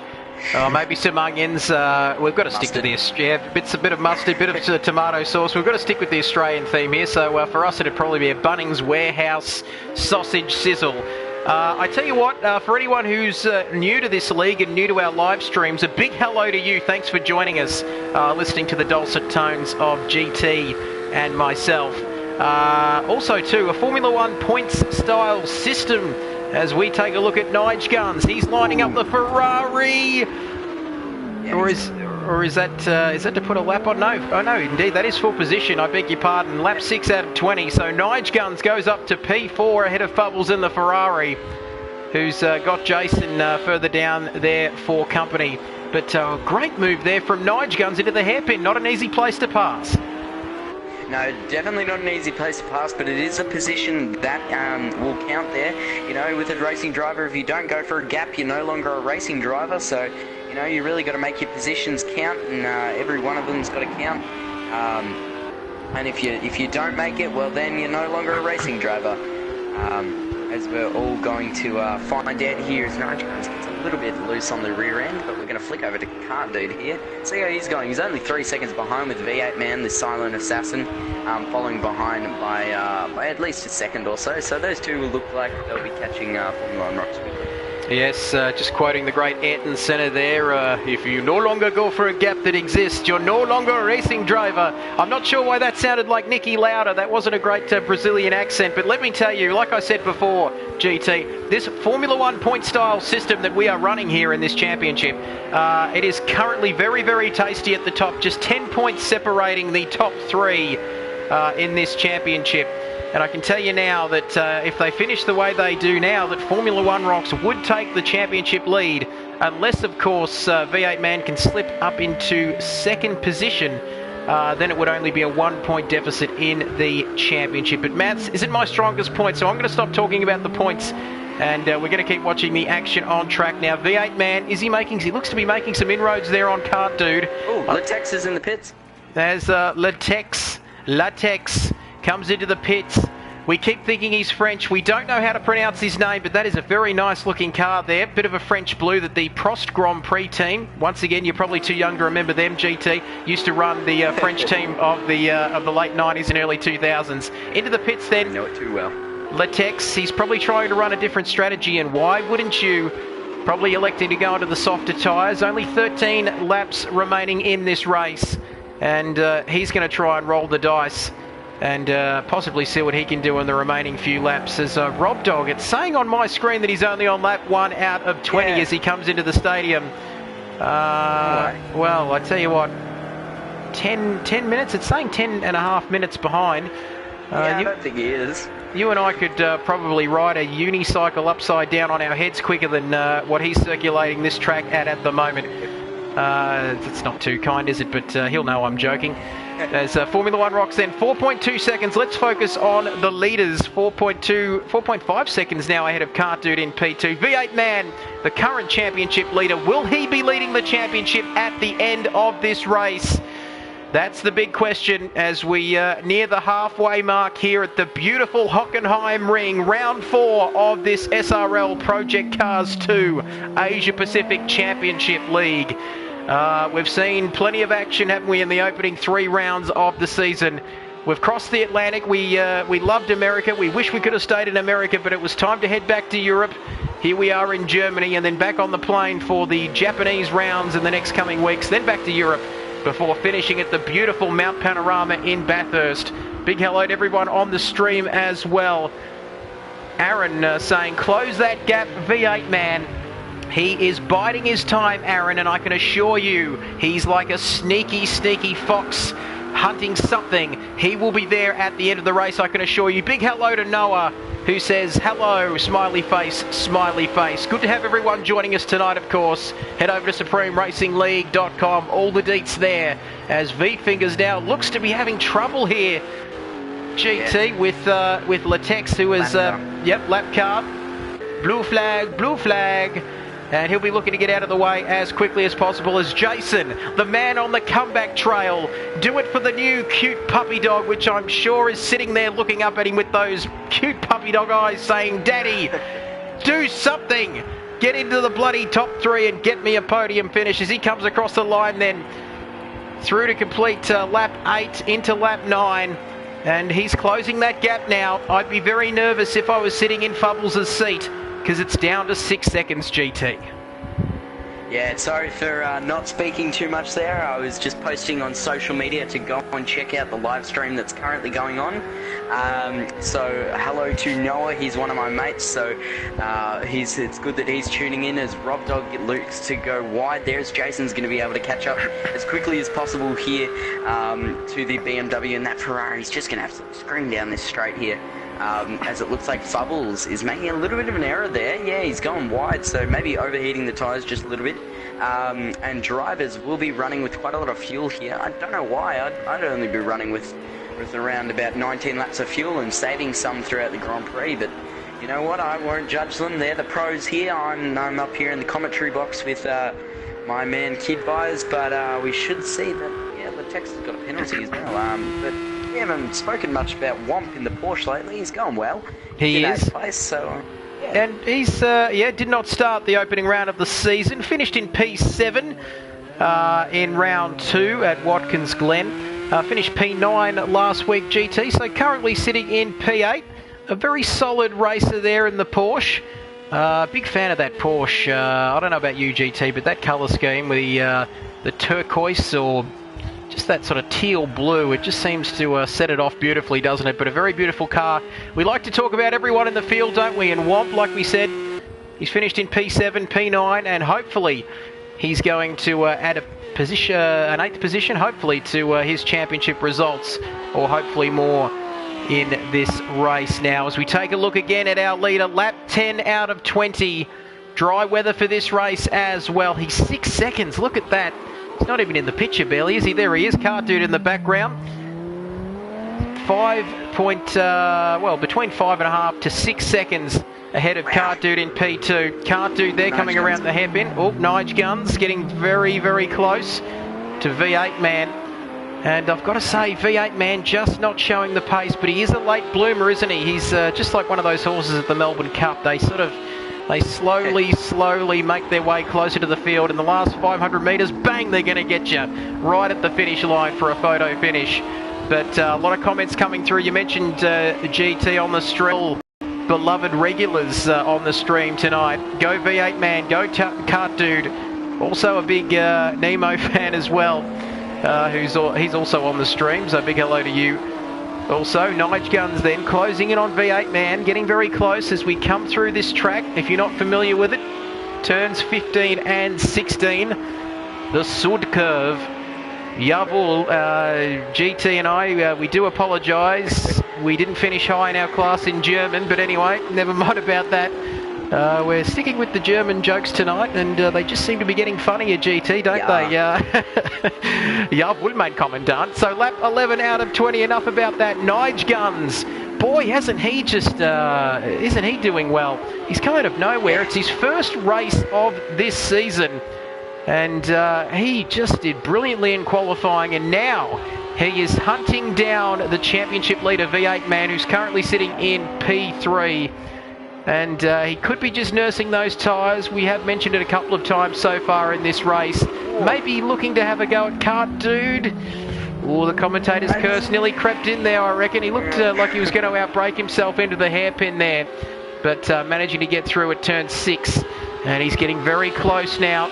Maybe some onions. We've got to stick to this. Yeah, a bit of mustard, bit of tomato sauce. We've got to stick with the Australian theme here. So for us, it'd probably be a Bunnings Warehouse sausage sizzle. I tell you what, for anyone who's new to this league and new to our live streams, a big hello to you. Thanks for joining us, listening to the dulcet tones of GT and myself. Also, too, a Formula 1 points style system. As we take a look at Nige Guns, he's lining up the Ferrari. Or is that to put a lap on? No, oh no, indeed, that is full position. I beg your pardon. Lap 6 out of 20. So Nige Guns goes up to P4 ahead of Fubbles in the Ferrari, who's got Jason further down there for company. But great move there from Nige Guns into the hairpin. Not an easy place to pass. No, definitely not an easy place to pass, but it is a position that will count there. You know, with a racing driver, if you don't go for a gap, you're no longer a racing driver. So, you know, you really got to make your positions count, and every one of them's got to count. And if you don't make it, well, then you're no longer a racing driver. As we're all going to find out here, as Nige Guns gets a little bit loose on the rear end, but we're going to flick over to Car Dude here. See how he's going. He's only 3 seconds behind with V8 Man, the silent assassin, following behind by at least a second or so. So those two will look like they'll be catching Formula 1 rocks quickly. Yes, just quoting the great Ayrton Senna there, if you no longer go for a gap that exists, you're no longer a racing driver. I'm not sure why that sounded like Niki Lauda. That wasn't a great Brazilian accent, but let me tell you, like I said before, GT, this Formula One point-style system that we are running here in this championship, it is currently very, very tasty at the top, just 10 points separating the top three in this championship. And I can tell you now that if they finish the way they do now, that Formula One Rocks would take the championship lead, unless, of course, V8 Man can slip up into second position. Then it would only be a 1 point deficit in the championship. But maths isn't my strongest point, so I'm going to stop talking about the points. And we're going to keep watching the action on track now. V8 Man, he looks to be making some inroads there on Kart Dude. Oh, Latex is in the pits. There's Latex comes into the pits. We keep thinking he's French. We don't know how to pronounce his name, but that is a very nice looking car there. Bit of a French blue that the Prost Grand Prix team, once again, you're probably too young to remember them, GT, used to run the French team of the late 90s and early 2000s. Into the pits then. I know it too well. Latex, he's probably trying to run a different strategy, and why wouldn't you? Probably electing to go into the softer tyres. Only 13 laps remaining in this race, and he's going to try and roll the dice and possibly see what he can do in the remaining few laps. As Rob Dog, it's saying on my screen that he's only on lap 1 out of 20 as he comes into the stadium. Well, I tell you what, 10 minutes, it's saying 10 and a half minutes behind. I don't think he is. You and I could probably ride a unicycle upside down on our heads quicker than what he's circulating this track at the moment. It's not too kind, is it? But he'll know I'm joking. As Formula One Rocks then, 4.2 seconds. Let's focus on the leaders. 4.5 seconds now ahead of Kart Dude in P2. V8 Man, the current championship leader. Will he be leading the championship at the end of this race? That's the big question as we near the halfway mark here at the beautiful Hockenheim Ring, round 4 of this SRL Project Cars 2 Asia Pacific Championship League. We've seen plenty of action, haven't we, in the opening 3 rounds of the season. We've crossed the Atlantic. We loved America. We wish we could have stayed in America, but it was time to head back to Europe. Here we are in Germany, and then back on the plane for the Japanese rounds in the next coming weeks, then back to Europe before finishing at the beautiful Mount Panorama in Bathurst. Big hello to everyone on the stream as well. Aaron saying, close that gap, V8 Man. He is biding his time, Aaron, and I can assure you he's like a sneaky, sneaky fox hunting something. He will be there at the end of the race, I can assure you. Big hello to Noah, who says, hello, smiley face, smiley face. Good to have everyone joining us tonight, of course. Head over to SupremeRacingLeague.com, all the deets there, as V-Fingers now looks to be having trouble here, GT, with Latex, who is, lap car. Blue flag. And he'll be looking to get out of the way as quickly as possible as Jason, the man on the comeback trail. Do it for the new cute puppy dog, which I'm sure is sitting there looking up at him with those cute puppy dog eyes saying, Daddy, do something. Get into the bloody top 3 and get me a podium finish as he comes across the line then through to complete lap 8 into lap 9. And he's closing that gap now. I'd be very nervous if I was sitting in Fubbles' seat, because it's down to 6 seconds, GT. Yeah, sorry for not speaking too much there. I was just posting on social media to go and check out the live stream that's currently going on. So hello to Noah, he's one of my mates, so it's good that he's tuning in as Rob Dog looks to go wide there, as Jason's going to be able to catch up as quickly as possible here to the BMW, and that Ferrari's just going to have to scream down this straight here. As it looks like Fubbles is making a little bit of an error there. Yeah, he's going wide, so maybe overheating the tyres just a little bit. And drivers will be running with quite a lot of fuel here. I don't know why. I'd only be running with around about 19 laps of fuel and saving some throughout the Grand Prix. But you know what? I won't judge them. They're the pros here. I'm up here in the commentary box with my man Kidbyers, but we should see that, yeah, Latex has got a penalty as well. But we haven't spoken much about Womp in the Porsche lately. He's going well. He is. Place, so, yeah. And he's, did not start the opening round of the season. Finished in P7 in round 2 at Watkins Glen. Finished P9 last week, GT. So currently sitting in P8. A very solid racer there in the Porsche. Big fan of that Porsche. I don't know about you, GT, but that colour scheme with the turquoise or just that sort of teal blue, it just seems to set it off beautifully, doesn't it? But a very beautiful car. We like to talk about everyone in the field, don't we? And Womp, like we said, he's finished in P7, P9, and hopefully he's going to add a position, an 8th position, hopefully, to his championship results, or hopefully more in this race. Now, as we take a look again at our leader, lap 10 out of 20. Dry weather for this race as well. He's 6 seconds. Look at that. He's not even in the picture barely, is he? There he is, Kart Dude in the background. Between 5.5 to 6 seconds ahead of Kart Dude in P2. Kart Dude there coming around the hairpin. Oh, Nige Guns getting very, very close to V8 Man. And I've got to say, V8 Man just not showing the pace, but he is a late bloomer, isn't he? He's just like one of those horses at the Melbourne Cup. They slowly make their way closer to the field. In the last 500 metres, bang, they're going to get you right at the finish line for a photo finish. But a lot of comments coming through. You mentioned GT on the stream. Beloved regulars on the stream tonight. Go V8 Man, go Kart Dude. Also a big Nemo fan as well. He's also on the stream, so big hello to you. Also, Nige Guns then closing in on V8 Man, getting very close as we come through this track. If you're not familiar with it, turns 15 and 16, the Sud curve. Jawohl, GT and I, we do apologise. We didn't finish high in our class in German, but anyway, never mind about that. We're sticking with the German jokes tonight, and they just seem to be getting funnier, GT, don't they? Jawohl, mein Kommandant. So lap 11 out of 20, enough about that. Nige Guns. Boy, isn't he doing well? He's come out of nowhere. It's his first race of this season, and he just did brilliantly in qualifying, and now he is hunting down the championship leader, V8 Man, who's currently sitting in P3. And he could be just nursing those tyres. We have mentioned it a couple of times so far in this race. Maybe looking to have a go at Kart Dude. Oh, the commentator's curse nearly crept in there, I reckon. He looked like he was going to outbrake himself into the hairpin there. But managing to get through at turn 6. And he's getting very close now.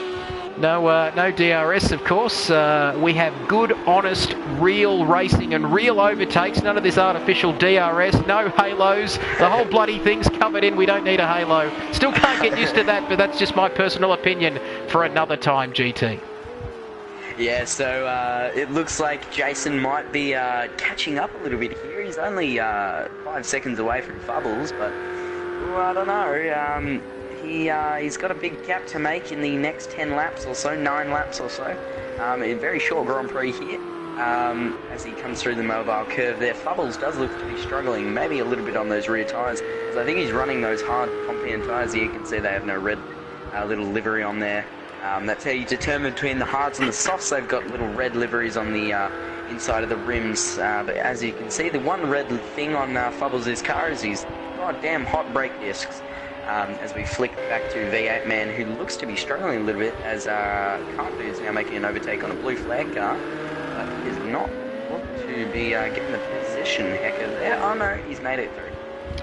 No DRS, of course. We have good, honest, real racing and real overtakes. None of this artificial DRS. No halos. The whole bloody thing's covered in. We don't need a halo. Still can't get used to that, but that's just my personal opinion for another time, GT. Yeah, so it looks like Jason might be catching up a little bit here. He's only 5 seconds away from Fubbles, but I don't know. He's got a big gap to make in the next 10 laps or so, 9 laps or so. A very short Grand Prix here as he comes through the mobile curve there. Fubbles does look to be struggling, maybe a little bit on those rear tyres, because I think he's running those hard compound tyres here. You can see they have no red little livery on there. That's how you determine between the hards and the softs. They've got little red liveries on the inside of the rims. But as you can see, the one red thing on Fubbles' car is his goddamn hot brake discs. As we flick back to V8 Man, who looks to be struggling a little bit as Kart Dude is now making an overtake on a blue flag car, but is not looked to be getting the position hecker there. Oh no, he's made it through.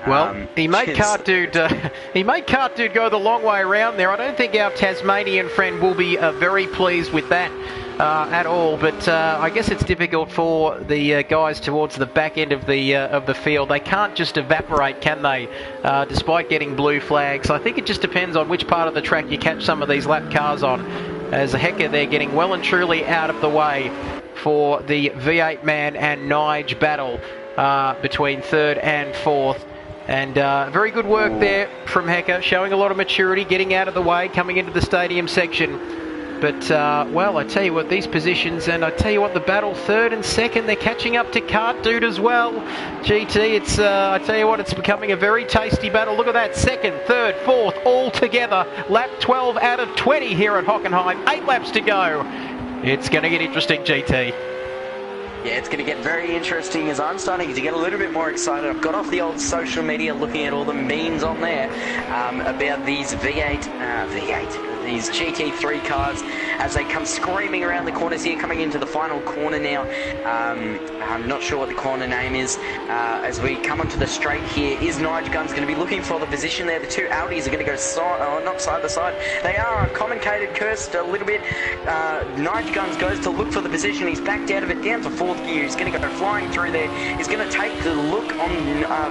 Well, he made Kart Dude go the long way around there. I don't think our Tasmanian friend will be very pleased with that at all. But I guess it's difficult for the guys towards the back end of the field. They can't just evaporate, can they? Despite getting blue flags, I think it just depends on which part of the track you catch some of these lap cars on. As Hecker they're getting well and truly out of the way for the V8 Man and Nige battle between 3rd and 4th. And very good work there from Hecker, showing a lot of maturity, getting out of the way, coming into the stadium section. But, well, I tell you what, these positions, and I tell you what, the battle 3rd and 2nd, they're catching up to Kart Dude as well. GT, it's, I tell you what, it's becoming a very tasty battle. Look at that, 2nd, 3rd, 4th, all together. Lap 12 out of 20 here at Hockenheim. 8 laps to go. It's going to get interesting, GT. Yeah, it's going to get very interesting as I'm starting to get a little bit more excited. I've got off the old social media looking at all the memes on there about these V8 these GT3 cars as they come screaming around the corners here, coming into the final corner now. I'm not sure what the corner name is. As we come onto the straight here, is Nigegun's going to be looking for the position there? The two Audis are going to go not side by side. They are commentated, cursed a little bit. Nigegun's goes to look for the position. He's backed out of it, down to 4th gear. He's going to go flying through there. He's going to take the look on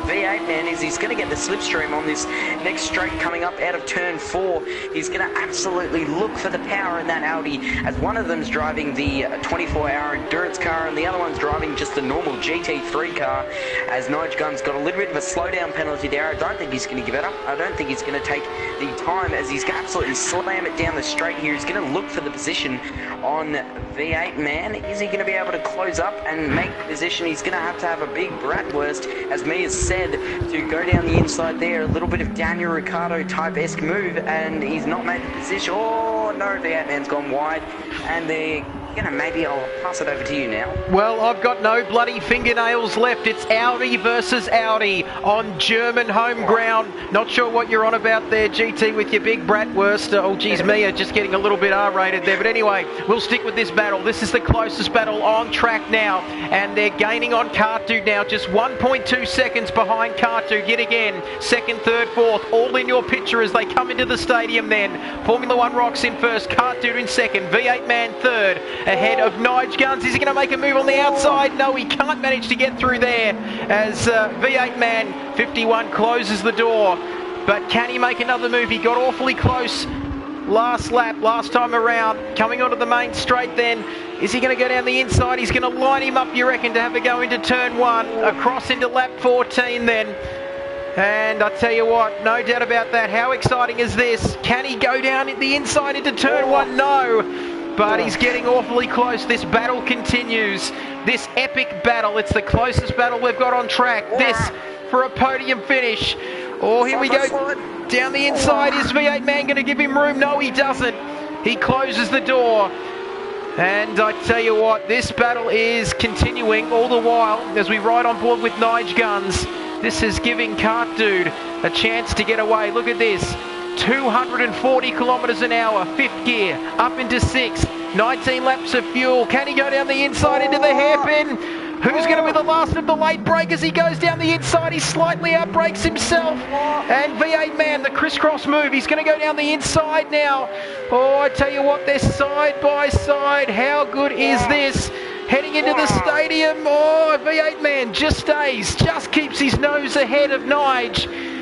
V8 Man. He's going to get the slipstream on this next straight coming up out of turn 4. He's going to absolutely look for the power in that Audi, as one of them's driving the 24-hour endurance car and the other one's driving just the normal GT3 car. As Nigegun's got a little bit of a slowdown penalty there. I don't think he's going to give it up. I don't think he's going to take the time, as he's going to absolutely slam it down the straight here. He's going to look for the position on V8 Man. Is he going to be able to close up and make the position? He's going to have a big bratwurst, as Mia's said, to go down the inside there. A little bit of Daniel Ricciardo type-esque move, and he's not made the position. Oh no, V8 Man's gone wide, and they're maybe I'll pass it over to you now. Well, I've got no bloody fingernails left. It's Audi versus Audi on German home ground. Not sure what you're on about there, GT, with your big bratwurst. Oh, geez, Mia just getting a little bit R-rated there. But anyway, we'll stick with this battle. This is the closest battle on track now, and they're gaining on Cartu now, just 1.2 seconds behind Cartu yet again. Second, third, fourth, all in your picture as they come into the stadium then. Formula One Rocks in first, Cartu in second, V8 Man third, ahead of Nigeguns. Is he going to make a move on the outside? No, he can't manage to get through there as V8 Man 51 closes the door. But can he make another move? He got awfully close last lap, last time around. Coming onto the main straight then. Is he going to go down the inside? He's going to line him up, you reckon, to have a go into turn 1. Across into lap 14 then. And I tell you what, no doubt about that. How exciting is this? Can he go down the inside into turn 1? No. But he's getting awfully close. This battle continues. This epic battle. It's the closest battle we've got on track. This for a podium finish. Oh, here we go. Down the inside. Is V8 Man going to give him room? No, he doesn't. He closes the door. And I tell you what, this battle is continuing all the while as we ride on board with Nigeguns. This is giving Kart Dude a chance to get away. Look at this. 240 kilometers an hour, 5th gear, up into 6th, 19 laps of fuel. Can he go down the inside into the hairpin? Who's going to be the last of the late break as he goes down the inside? He slightly outbrakes himself. And V8 Man, the crisscross move, he's going to go down the inside now. Oh, I tell you what, they're side by side. How good is this? Heading into the stadium. Oh, V8 Man just stays, just keeps his nose ahead of Nige.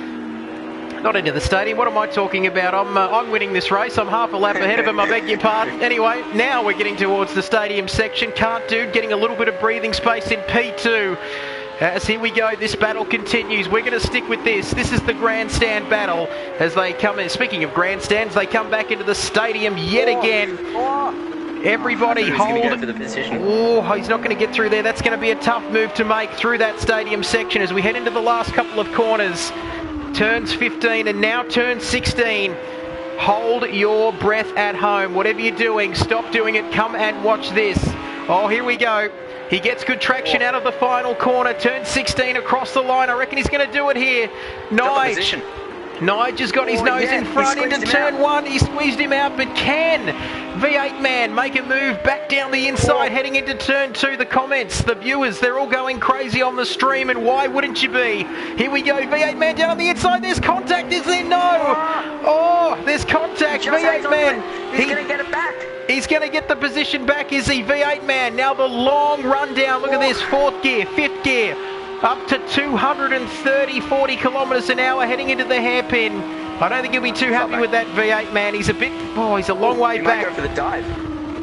Not into the stadium. What am I talking about? I'm winning this race. I'm half a lap ahead of him. I beg your pardon. Anyway, now we're getting towards the stadium section. Kart Dude getting a little bit of breathing space in P2. As here we go, this battle continues. We're going to stick with this. This is the grandstand battle as they come in. Speaking of grandstands, they come back into the stadium yet again. Everybody hold. Oh, he's not going to get through there. That's going to be a tough move to make through that stadium section as we head into the last couple of corners. Turns 15 and now turn 16. Hold your breath at home. Whatever you're doing, stop doing it. Come and watch this. Oh, here we go. He gets good traction out of the final corner. Turn 16 across the line. I reckon he's going to do it here. Nige has got his nose in front into turn 1. He squeezed him out, but can V8 Man make a move back down the inside heading into turn 2? The comments, the viewers, they're all going crazy on the stream, and why wouldn't you be? Here we go, V8 Man down on the inside. There's contact, is there? No! Oh, there's contact. V8 Man. He's going to get it back. He's going to get the position back, is he? V8 Man. Now the long rundown. Look at this. 4th gear, 5th gear. Up to 40 kilometres an hour heading into the hairpin. I don't think he'll be too happy with that V8 Man. He's a bit, he's a long way back. He might go for the dive.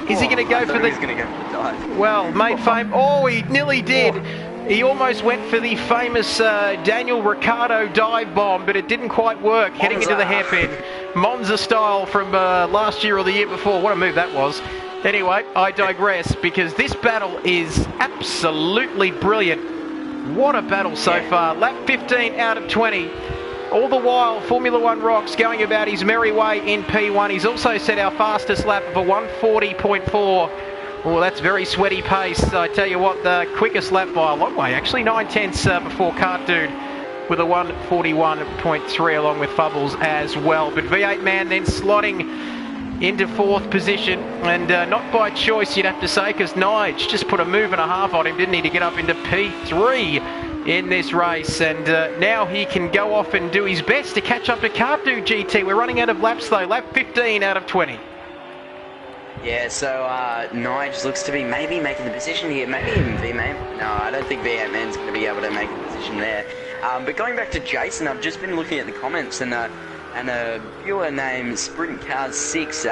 Is he going to go for the... He's going to go for the dive. Well, made fame. Oh, he nearly did. He almost went for the famous Daniel Ricciardo dive bomb, but it didn't quite work heading into the hairpin. Monza style from last year or the year before. What a move that was. Anyway, I digress because this battle is absolutely brilliant. What a battle so far. Lap 15 out of 20. All the while, Formula One Rocks going about his merry way in P1. He's also set our fastest lap of a 140.4. Oh, that's very sweaty pace. I tell you what, the quickest lap by a long way. Actually, 9/10 before Kart Dude with a 141.3 along with Fubbles as well. But V8 Man then slotting into 4th position, and not by choice, you'd have to say, because Nige just put a move and a half on him, didn't he, to get up into P3 in this race, and now he can go off and do his best to catch up to Cartu GT. We're running out of laps though, lap 15 out of 20. Yeah, so Nige looks to be maybe making the position here, maybe even V-Man. No, I don't think V8 Man's going to be able to make a position there. But going back to Jason, I've just been looking at the comments, and a viewer named Sprint Cars 6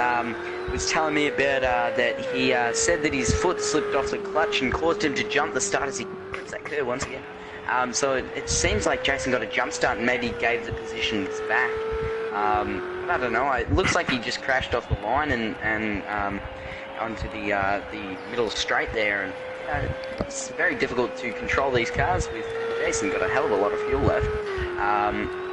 was telling me about that he said that his foot slipped off the clutch and caused him to jump the start as he gets that curve once again. So it seems like Jason got a jump start and maybe gave the positions back. I don't know. It looks like he just crashed off the line and onto the middle straight there. And it's very difficult to control these cars with Jason. Got a hell of a lot of fuel left.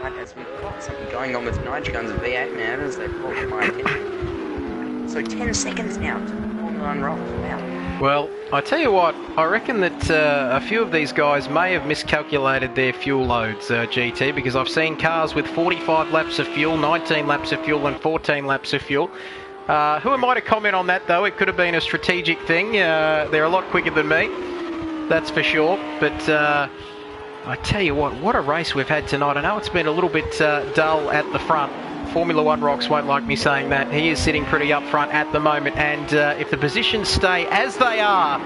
But as we've got something going on with Nige Guns and V8 Man, as they brought to my attention. So 10 seconds now to Formula 1 roll. Wow. Well, I tell you what, I reckon that a few of these guys may have miscalculated their fuel loads, GT, because I've seen cars with 45 laps of fuel, 19 laps of fuel and 14 laps of fuel. Who am I to comment on that, though? It could have been a strategic thing. They're a lot quicker than me, that's for sure. But I tell you what a race we've had tonight. I know it's been a little bit dull at the front. Formula 1 Rocks won't like me saying that. He is sitting pretty up front at the moment, and if the positions stay as they are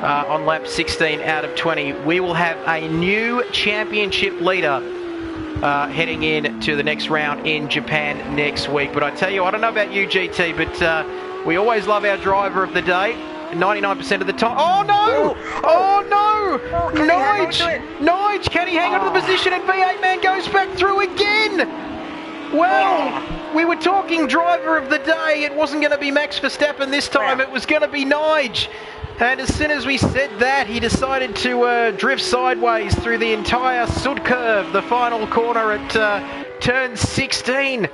on lap 16 out of 20, we will have a new championship leader heading in to the next round in Japan next week. But I tell you, I don't know about you, GT, but we always love our driver of the day 99% of the time. Oh no! Oh no! Nige, can he hang on to the position, and V8 Man goes back through again? Well, we were talking driver of the day. It wasn't going to be Max Verstappen this time. It was going to be Nige. And as soon as we said that, he decided to drift sideways through the entire Sud curve, the final corner at turn 16.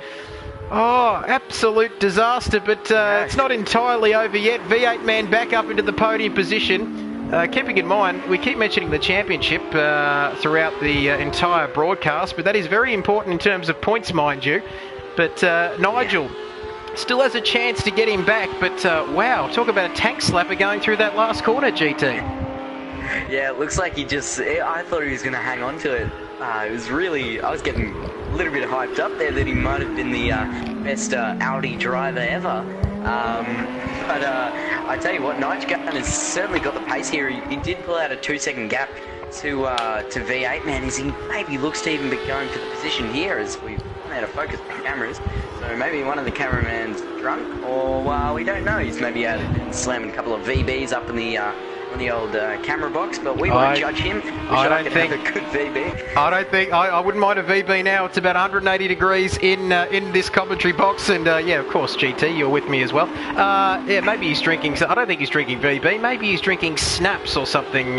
Oh, absolute disaster, but it's not entirely over yet. V8 Man back up into the podium position. Keeping in mind, we keep mentioning the championship throughout the entire broadcast, but that is very important in terms of points, mind you. But Nigel still has a chance to get him back, but wow, talk about a tank slapper going through that last corner, GT. Yeah, it looks like I thought he was going to hang on to it. I was getting a little bit hyped up there that he might have been the best Audi driver ever. But I tell you what, Nige Gun has certainly got the pace here. He did pull out a 2-second gap to V8 Man, as he maybe looks to even be going for the position here, as we've run out of focus on the cameras. So maybe one of the cameraman's drunk, or we don't know. He's maybe out and slamming a couple of VBs up in the old camera box, but we won't judge him. I don't think have a good VB. I wouldn't mind a VB now. It's about 180 degrees in this commentary box, and yeah, of course, GT, you're with me as well. Yeah, maybe he's drinking. I don't think he's drinking VB. Maybe he's drinking Snaps or something.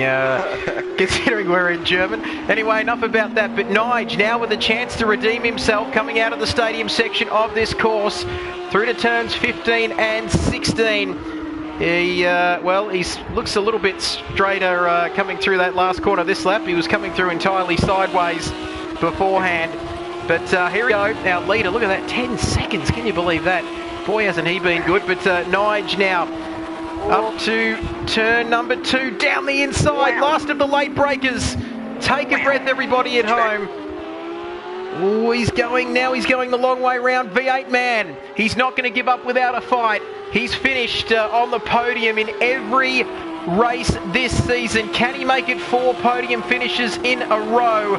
Considering we're in German. Anyway, enough about that. But Nige now with a chance to redeem himself, coming out of the stadium section of this course through to turns 15 and 16. He looks a little bit straighter coming through that last corner this lap. He was coming through entirely sideways beforehand. But here we go, our leader. Look at that, 10 seconds. Can you believe that? Boy, hasn't he been good. But Nige now up to turn number 2, down the inside. Wow. Last of the late breakers. Take a breath, everybody at home. Oh, he's going the long way round. V8 Man, he's not going to give up without a fight. He's finished on the podium in every race this season. Can he make it 4 podium finishes in a row?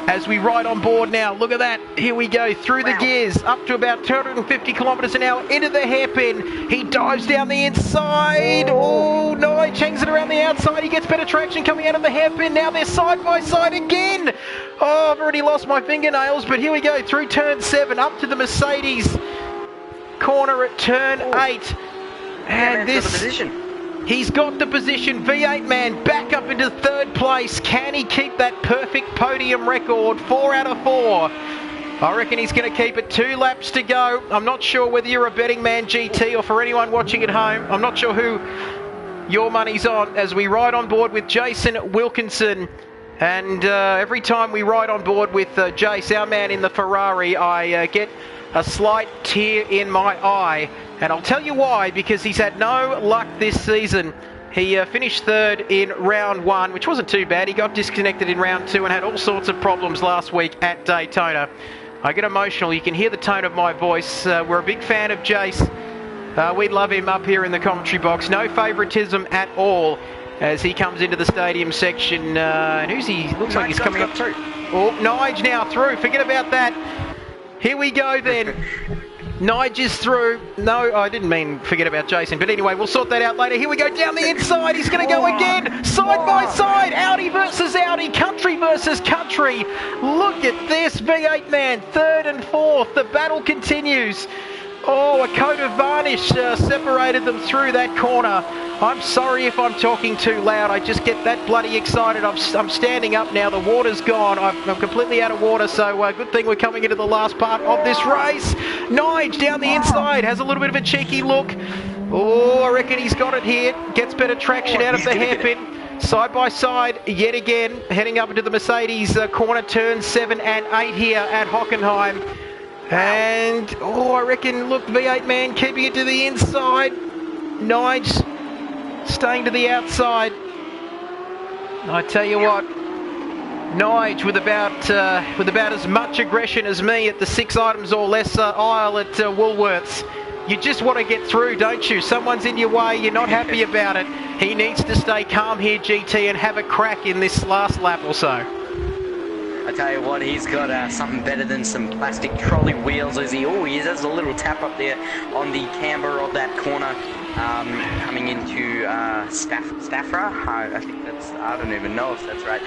As we ride on board now, look at that. Here we go through the gears, up to about 250 kilometres an hour into the hairpin. He dives down the inside. Oh, no, he hangs it around the outside. He gets better traction coming out of the hairpin. Now they're side by side again. Oh, I've already lost my fingernails, but here we go through turn 7, up to the Mercedes corner at turn 8. And he's got the position. V8 Man back up into 3rd place. Can he keep that perfect podium record? 4 out of 4. I reckon he's going to keep it. 2 laps to go. I'm not sure whether you're a betting man, GT, or for anyone watching at home, I'm not sure who your money's on as we ride on board with Jason Wilkinson And every time we ride on board with Jace, our man in the Ferrari, I get a slight tear in my eye. And I'll tell you why, because he's had no luck this season. He finished third in round 1, which wasn't too bad. He got disconnected in round 2 and had all sorts of problems last week at Daytona. I get emotional. You can hear the tone of my voice. We're a big fan of Jace. We love him up here in the commentary box. No favouritism at all as he comes into the stadium section. And who's he? Looks like he's coming up through. Oh, Nige now through. Forget about that. Here we go then. Nige is through. No, I didn't mean forget about Jason. But anyway, we'll sort that out later. Here we go down the inside. He's going to go again. Side by side. Audi versus Audi. Country versus country. Look at this. V8 man. Third and fourth. The battle continues. Oh, a coat of varnish separated them through that corner. I'm sorry if I'm talking too loud. I just get that bloody excited. I'm standing up now. The water's gone. I'm completely out of water, so good thing we're coming into the last part of this race. Nige down the inside has a little bit of a cheeky look. Oh, I reckon he's got it here. Gets better traction out of the hairpin. Side by side, yet again, heading up into the Mercedes corner, turn 7 and 8 here at Hockenheim. And, oh, I reckon, look, V8 man keeping it to the inside. Nige staying to the outside. I tell you what, Nige with about as much aggression as me at the 6 items or less aisle at Woolworths. You just want to get through, don't you? Someone's in your way, you're not happy about it. He needs to stay calm here, GT, and have a crack in this last lap or so. I tell you what, he's got something better than some plastic trolley wheels, is he? Oh, he has a little tap up there on the camber of that corner, coming into Staffra. I think that's, I don't even know if that's right.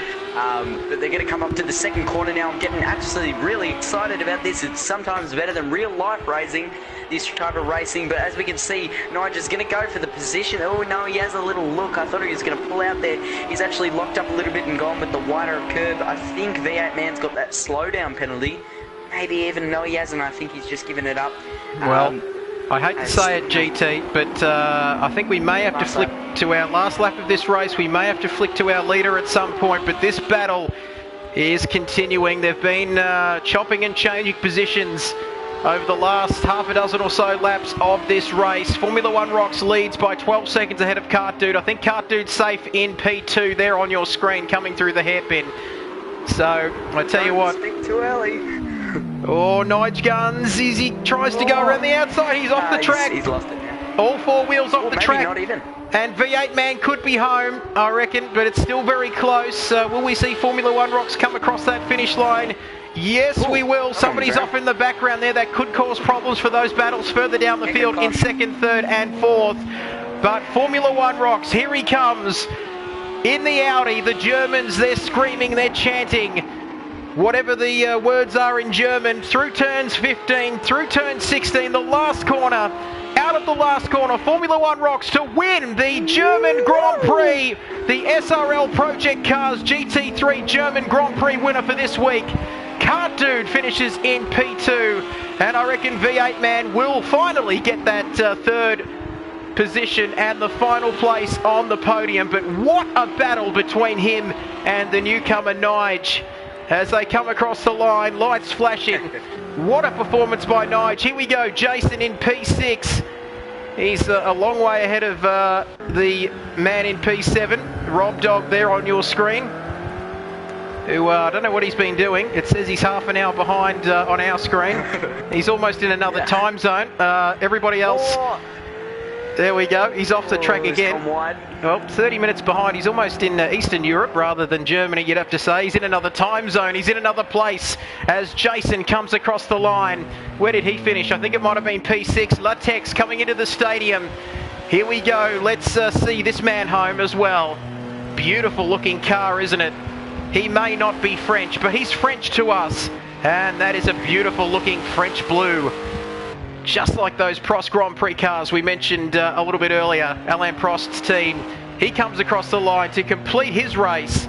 But they're going to come up to the second corner now. I'm getting actually really excited about this. It's sometimes better than real life racing, this type of racing. But as we can see, Nigel's going to go for the position. Oh no, he has a little look. I thought he was going to pull out there. He's actually locked up a little bit and gone with the wider curve. I think V8 man's got that slowdown penalty. Maybe even no, he hasn't. I think he's just given it up. Well, I hate to say it, GT, but I think we may have to flick to our last lap of this race. We may have to flick to our leader at some point, but this battle is continuing. They've been chopping and changing positions over the last half a dozen or so laps of this race. Formula One Rocks leads by 12 seconds ahead of Cart Dude. I think Cart Dude's safe in P2 there on your screen, coming through the hairpin. So, I tell you what. Speak too early. Oh, Nige Guns, he tries to go around the outside, he's off the track. He's lost it now. All 4 wheels off the track. Not even. And V8 man could be home, I reckon, but it's still very close. Will we see Formula One Rocks come across that finish line? Yes, we will. Somebody's off in the background there. That could cause problems for those battles further down the field in second, third and fourth. But Formula One Rocks, here he comes. In the Audi, the Germans, they're screaming, they're chanting. Whatever the words are in German, through turns 15, through turn 16, the last corner, out of the last corner, Formula One Rocks to win the German Grand Prix, the SRL Project Cars GT3 German Grand Prix winner for this week. Cart Dude finishes in P2, and I reckon V8 man will finally get that third position and the final place on the podium. But what a battle between him and the newcomer Nige. As they come across the line, lights flashing. What a performance by Nige. Here we go, Jason in P6. He's a long way ahead of the man in P7, Rob Dog there on your screen, who I don't know what he's been doing. It says he's half an hour behind on our screen. He's almost in another time zone. Everybody else... There we go, he's off the track again. Well, 30 minutes behind. He's almost in Eastern Europe rather than Germany, you'd have to say. He's in another time zone, he's in another place as Jason comes across the line. Where did he finish? I think it might have been P6. Latex coming into the stadium. Here we go, let's see this man home as well. Beautiful looking car, isn't it? He may not be French, but he's French to us. And that is a beautiful looking French blue. Just like those Prost Grand Prix cars we mentioned a little bit earlier, Alain Prost's team. He comes across the line to complete his race.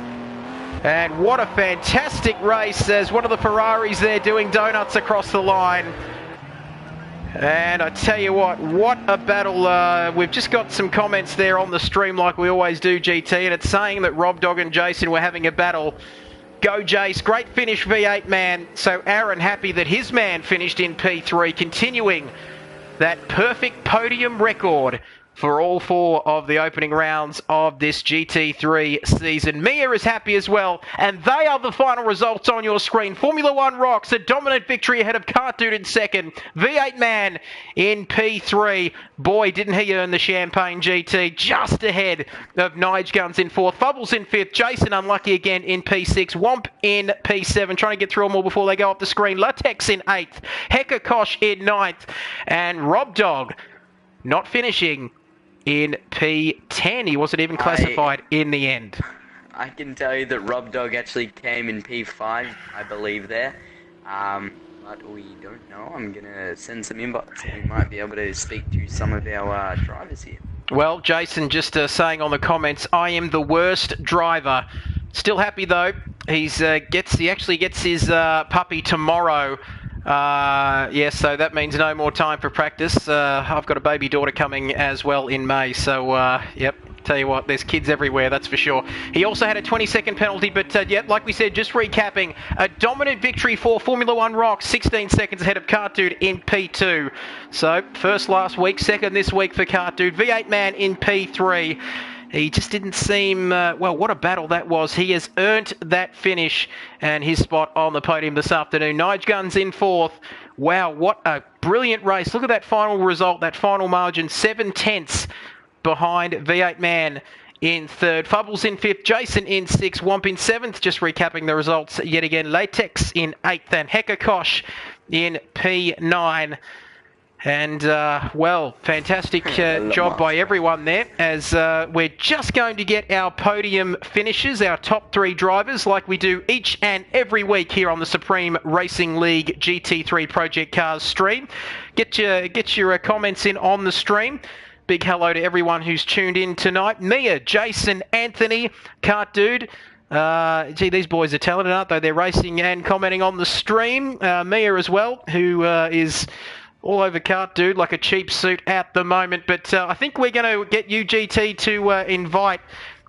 And what a fantastic race as one of the Ferraris there doing donuts across the line. And I tell you what a battle. We've just got some comments there on the stream like we always do, GT, and it's saying that Rob Dog and Jason were having a battle. Go Jace, great finish V8 man. So Aaron happy that his man finished in P3, continuing that perfect podium record for all 4 of the opening rounds of this GT3 season. Mia is happy as well, and they are the final results on your screen. Formula One rocks, a dominant victory ahead of Kart Dude in second, V8 Man in P3. Boy, didn't he earn the Champagne GT, just ahead of Nige Guns in fourth, Fubbles in fifth, Jason unlucky again in P6, Womp in P7, trying to get through them all before they go off the screen, Latex in eighth, Hecka Kosh in ninth, and Rob Dog not finishing in P10. He wasn't even classified in the end. I can tell you that Rob Dog actually came in P5, I believe there. But we don't know. I'm going to send some inbox. We might be able to speak to some of our drivers here. Well, Jason just saying on the comments, I am the worst driver. Still happy though. He actually gets his puppy tomorrow. Yes, so that means no more time for practice. I've got a baby daughter coming as well in May, so yep, tell you what, there's kids everywhere, that's for sure. He also had a 20-second penalty, but yeah, like we said, just recapping, a dominant victory for Formula One Rocks, 16 seconds ahead of Kart Dude in P2. So, first last week, second this week for Kart Dude, V8 Man in P3. He just didn't seem, well, what a battle that was. He has earned that finish and his spot on the podium this afternoon. Nige Guns in fourth. Wow, what a brilliant race. Look at that final result, that final margin, 7/10 behind V8 Man in third. Fubbles in fifth, Jason in sixth, Womp in seventh. Just recapping the results yet again. Latex in eighth and Hecka Kosh in P9. And, well, fantastic job by everyone there, as we're just going to get our podium finishes, our top 3 drivers, like we do each and every week here on the Supreme Racing League GT3 Project Cars stream. Get your comments in on the stream. Big hello to everyone who's tuned in tonight. Mia, Jason, Anthony, Kart Dude. Gee, these boys are talented, aren't they? They're racing and commenting on the stream. Mia as well, who is all over Kart Dude like a cheap suit at the moment. But I think we're going to get you, GT, to invite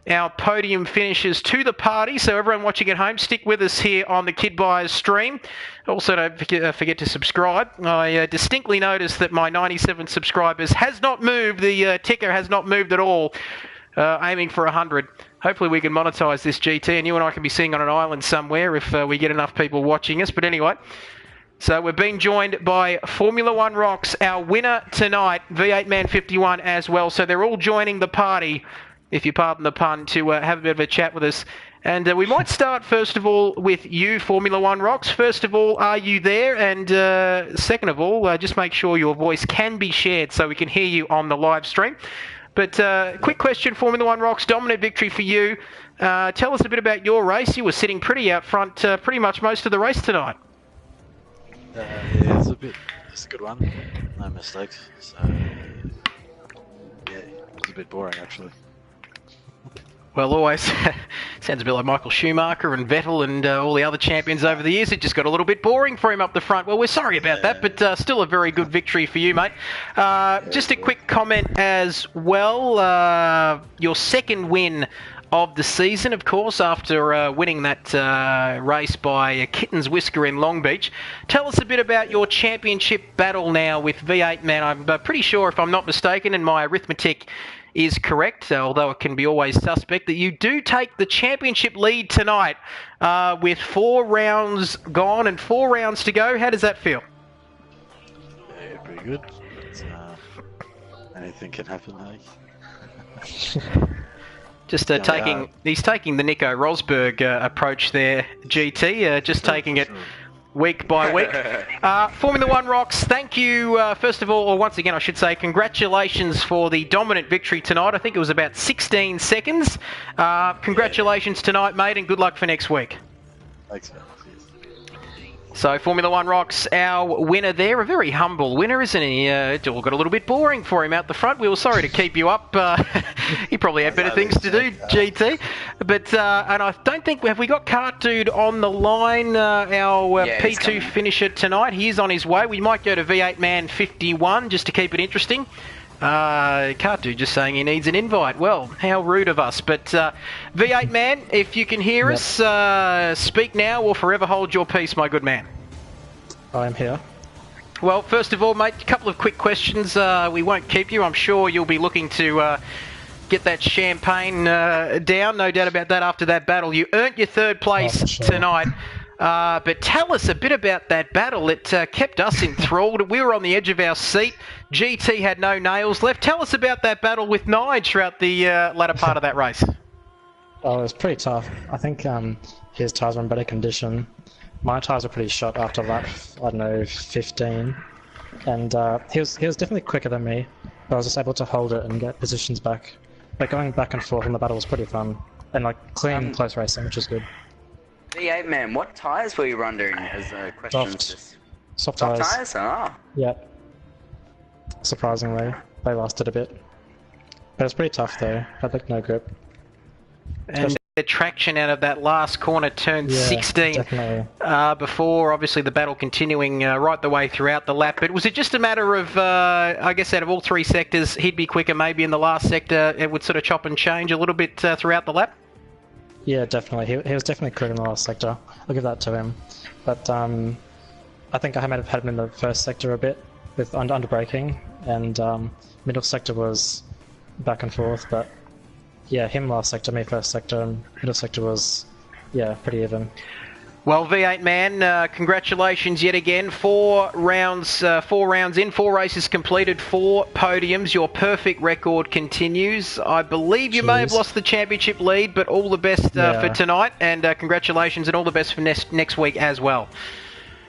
our podium finishers to the party. So everyone watching at home, stick with us here on the Kidbyers stream. Also, don't forget to subscribe. I distinctly noticed that my 97 subscribers has not moved. The ticker has not moved at all. Aiming for 100. Hopefully we can monetize this, GT, and you and I can be sitting on an island somewhere if we get enough people watching us. But anyway, so we're being joined by Formula One Rocks, our winner tonight, V8 Man 51 as well. So they're all joining the party, if you pardon the pun, to have a bit of a chat with us. And we might start, first of all, with you, Formula One Rocks. First of all, are you there? And second of all, just make sure your voice can be shared so we can hear you on the live stream. But quick question, Formula One Rocks, dominant victory for you. Tell us a bit about your race. You were sitting pretty out front pretty much most of the race tonight. Yeah, it's a good one. No mistakes. So, yeah, it was a bit boring actually. Well, always sounds a bit like Michael Schumacher and Vettel and all the other champions over the years. It just got a little bit boring for him up the front. Well, we're sorry about that, but still a very good victory for you, mate. Just a quick comment as well. Your second win of the season, of course, after winning that race by a kitten's whisker in Long Beach. Tell us a bit about your championship battle now with V8 Man. I'm pretty sure, if I'm not mistaken, and my arithmetic is correct, although it can be always suspect, that you do take the championship lead tonight with 4 rounds gone and 4 rounds to go. How does that feel? Yeah, pretty good. But, anything can happen, hey? Just he's taking the Nico Rosberg approach there, GT, just taking it week by week. Formula One Rocks, thank you, first of all, or once again I should say, congratulations for the dominant victory tonight. I think it was about 16 seconds. Congratulations tonight, mate, and good luck for next week. Thanks, man. So, Formula One Rocks, our winner there, a very humble winner, isn't he? It all got a little bit boring for him out the front. We were sorry to keep you up He probably had better things to do, GT. But and I don't think have we got Cart Dude on the line. Our P2 finisher tonight. He is on his way. We might go to V8 Man 51 just to keep it interesting. Cart Dude just saying he needs an invite. Well, how rude of us. But V8 Man, if you can hear us, speak now or forever hold your peace, my good man. I am here. Well, first of all, mate, a couple of quick questions. We won't keep you. I'm sure you'll be looking to get that champagne down, no doubt about that, after that battle. You earned your third place tonight. But tell us a bit about that battle. It kept us enthralled. We were on the edge of our seat. GT had no nails left. Tell us about that battle with Nige throughout the latter part of that race. Oh, it was pretty tough. I think his tyres were in better condition. My tyres were pretty shot after lap, I don't know, 15. And he was definitely quicker than me, but I was just able to hold it and get positions back. But going back and forth in the battle was pretty fun. And like clean, close racing, which is good. V8 Man, what tyres were you running as a question? Soft tyres. Soft tyres? Oh. Yep. Surprisingly, they lasted a bit. But it was pretty tough though, had like no grip. And the traction out of that last corner, turn 16, before obviously the battle continuing right the way throughout the lap. But was it just a matter of, I guess out of all three sectors, he'd be quicker, maybe in the last sector it would sort of chop and change a little bit throughout the lap? Yeah, definitely. He was definitely quicker in the last sector. I'll give that to him. But I think I might have had him in the first sector a bit with under braking, and middle sector was back and forth, but yeah, him last sector, me first sector, and middle sector was, yeah, pretty even. Well, V8 Man, congratulations yet again. 4 rounds in, 4 races completed, 4 podiums. Your perfect record continues. I believe you may have lost the championship lead, but all the best for tonight, and congratulations and all the best for next week as well.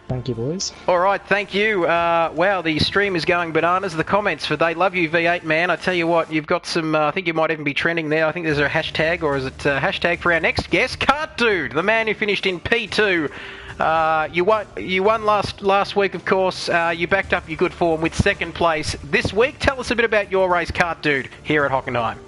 Thank you, boys. All right, thank you. Wow, the stream is going bananas. The comments for they love you, V8 Man. I tell you what, you've got some, I think you might even be trending there. I think there's a hashtag, or is it a hashtag for our next guest? Cart Dude, the man who finished in P2. You won last week, of course. You backed up your good form with second place this week. Tell us a bit about your race, Cart Dude, here at Hockenheim.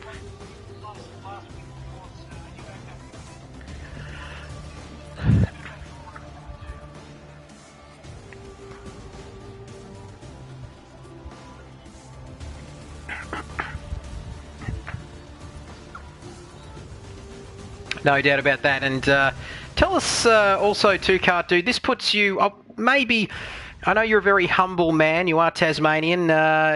No doubt about that. And tell us also too, Cart Dude, this puts you maybe, I know you're a very humble man, you are Tasmanian.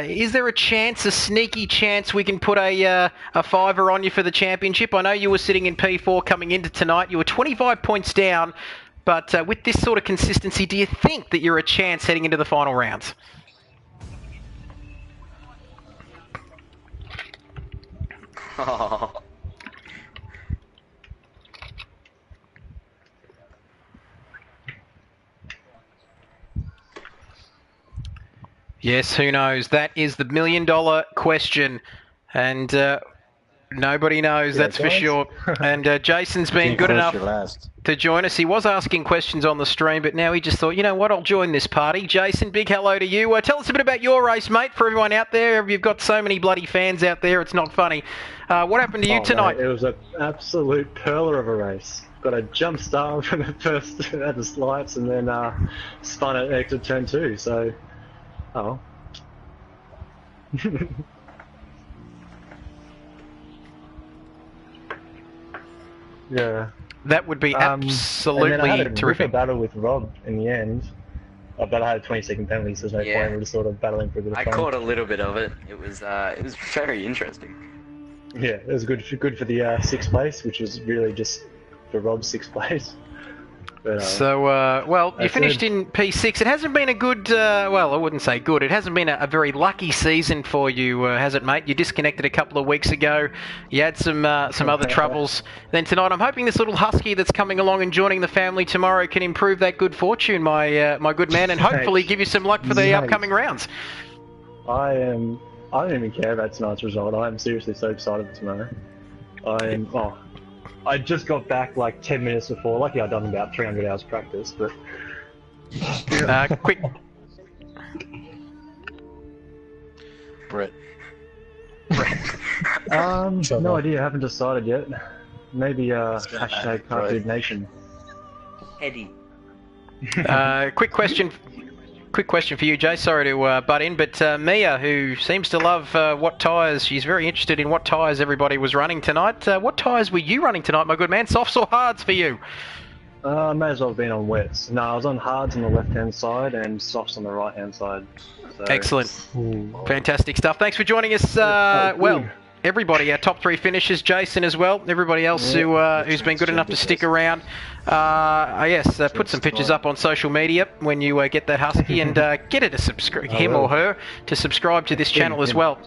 Is there a chance, a sneaky chance, we can put a fiver on you for the championship? I know you were sitting in P4 coming into tonight. You were 25 points down, but with this sort of consistency, do you think that you're a chance heading into the final rounds? Oh. Yes, who knows? That is the $1 million question, and nobody knows, that's for sure. And Jason's been good enough to join us. He was asking questions on the stream, but now he just thought, you know what, I'll join this party. Jason, big hello to you. Tell us a bit about your race, mate, for everyone out there. You've got so many bloody fans out there, it's not funny. What happened to you tonight? Mate, it was an absolute perler of a race. Got a jump start from the first at the slights, and then spun at exit turn 2, so... Oh. Yeah. That would be absolutely and then I had a terrific. battle with Rob in the end. But I had a 20-second penalty, so there's no point. We were just sort of battling for a bit of fun. I caught a little bit of it. It was very interesting. Yeah, it was good for the 6th place, which was really just for Rob's 6th place. But, so, well, you finished in P6. It hasn't been a good, well, I wouldn't say good. It hasn't been a very lucky season for you, has it, mate? You disconnected a couple of weeks ago. You had some other troubles. Then tonight, I'm hoping this little husky that's coming along and joining the family tomorrow can improve that good fortune, my good man, and hopefully give you some luck for the upcoming rounds. I don't even care about tonight's result. I am seriously so excited for tomorrow. I just got back like 10 minutes before. Lucky I'd done about 300 hours practice, but... Quick. Brett. Sure, No bro. idea. Haven't decided yet. Maybe gonna hashtag happen, Cartoon right? Nation. Eddie. Quick question for you, Jay. Sorry to butt in, but Mia, who seems to love what tyres, she's very interested in what tyres everybody was running tonight. What tyres were you running tonight, my good man? Softs or hards for you? May as well have been on wets. No, I was on hards on the left-hand side and softs on the right-hand side. So, Excellent. Ooh. Fantastic stuff. Thanks for joining us. Well, everybody, our top 3 finishers, Jason as well, everybody else who's been good enough to stick around. Yes, put some pictures up on social media when you get that husky and get her to subscribe, him or her, to subscribe to this channel as well.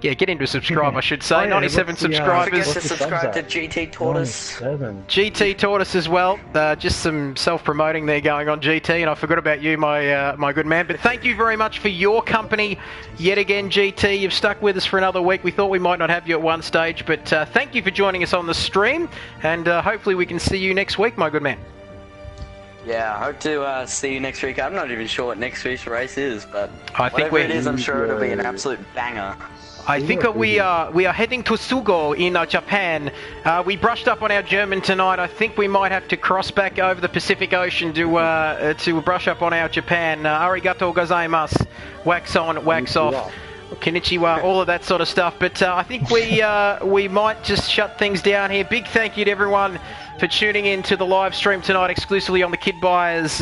Get him to subscribe, I should say. Oh, yeah, 97 what's the, subscribers. Forget to subscribe to GT Tortoise. 97. GT Tortoise as well. Just some self-promoting there going on, GT, and I forgot about you, my good man. But thank you very much for your company yet again, GT. You've stuck with us for another week. We thought we might not have you at one stage, but thank you for joining us on the stream, and hopefully we can see you next week, my good man. Yeah, I hope to see you next week. I'm not even sure what next week's race is, but I think whatever it is, I'm sure it'll be an absolute banger. I think we are heading to Sugo in Japan. We brushed up on our German tonight. I think we might have to cross back over the Pacific Ocean to brush up on our Japan. Arigato gozaimasu. Wax on, wax off. Konnichiwa, all of that sort of stuff. But I think we might just shut things down here. Big thank you to everyone for tuning in to the live stream tonight exclusively on the Kidbyers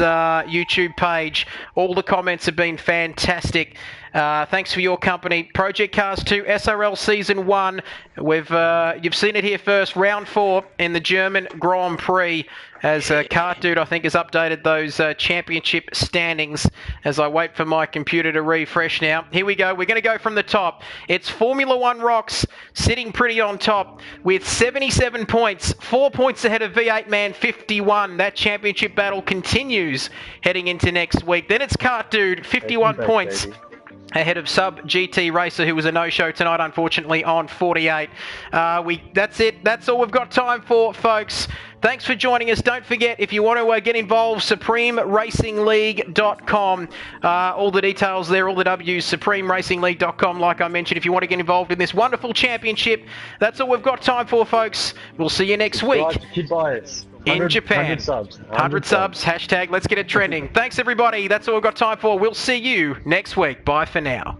YouTube page. All the comments have been fantastic. Thanks for your company. Project Cars 2 SRL Season 1. You've seen it here first. Round 4 in the German Grand Prix. As Kart Dude, I think, has updated those championship standings as I wait for my computer to refresh now. Here we go. We're going to go from the top. It's Formula One Rocks sitting pretty on top with 77 points, 4 points ahead of V8 Man 51. That championship battle continues heading into next week. Then it's Kart Dude, 51 points. Baby. Ahead of Sub GT Racer, who was a no-show tonight, unfortunately, on 48. That's it. That's all we've got time for, folks. Thanks for joining us. Don't forget, if you want to get involved, SupremeRacingLeague.com. All the details there, all the W's, SupremeRacingLeague.com, like I mentioned, if you want to get involved in this wonderful championship. That's all we've got time for, folks. We'll see you next week. Kidbyers. In Japan. 100 subs. 100 subs. Hashtag let's get it trending. Thanks, everybody. That's all we've got time for. We'll see you next week. Bye for now.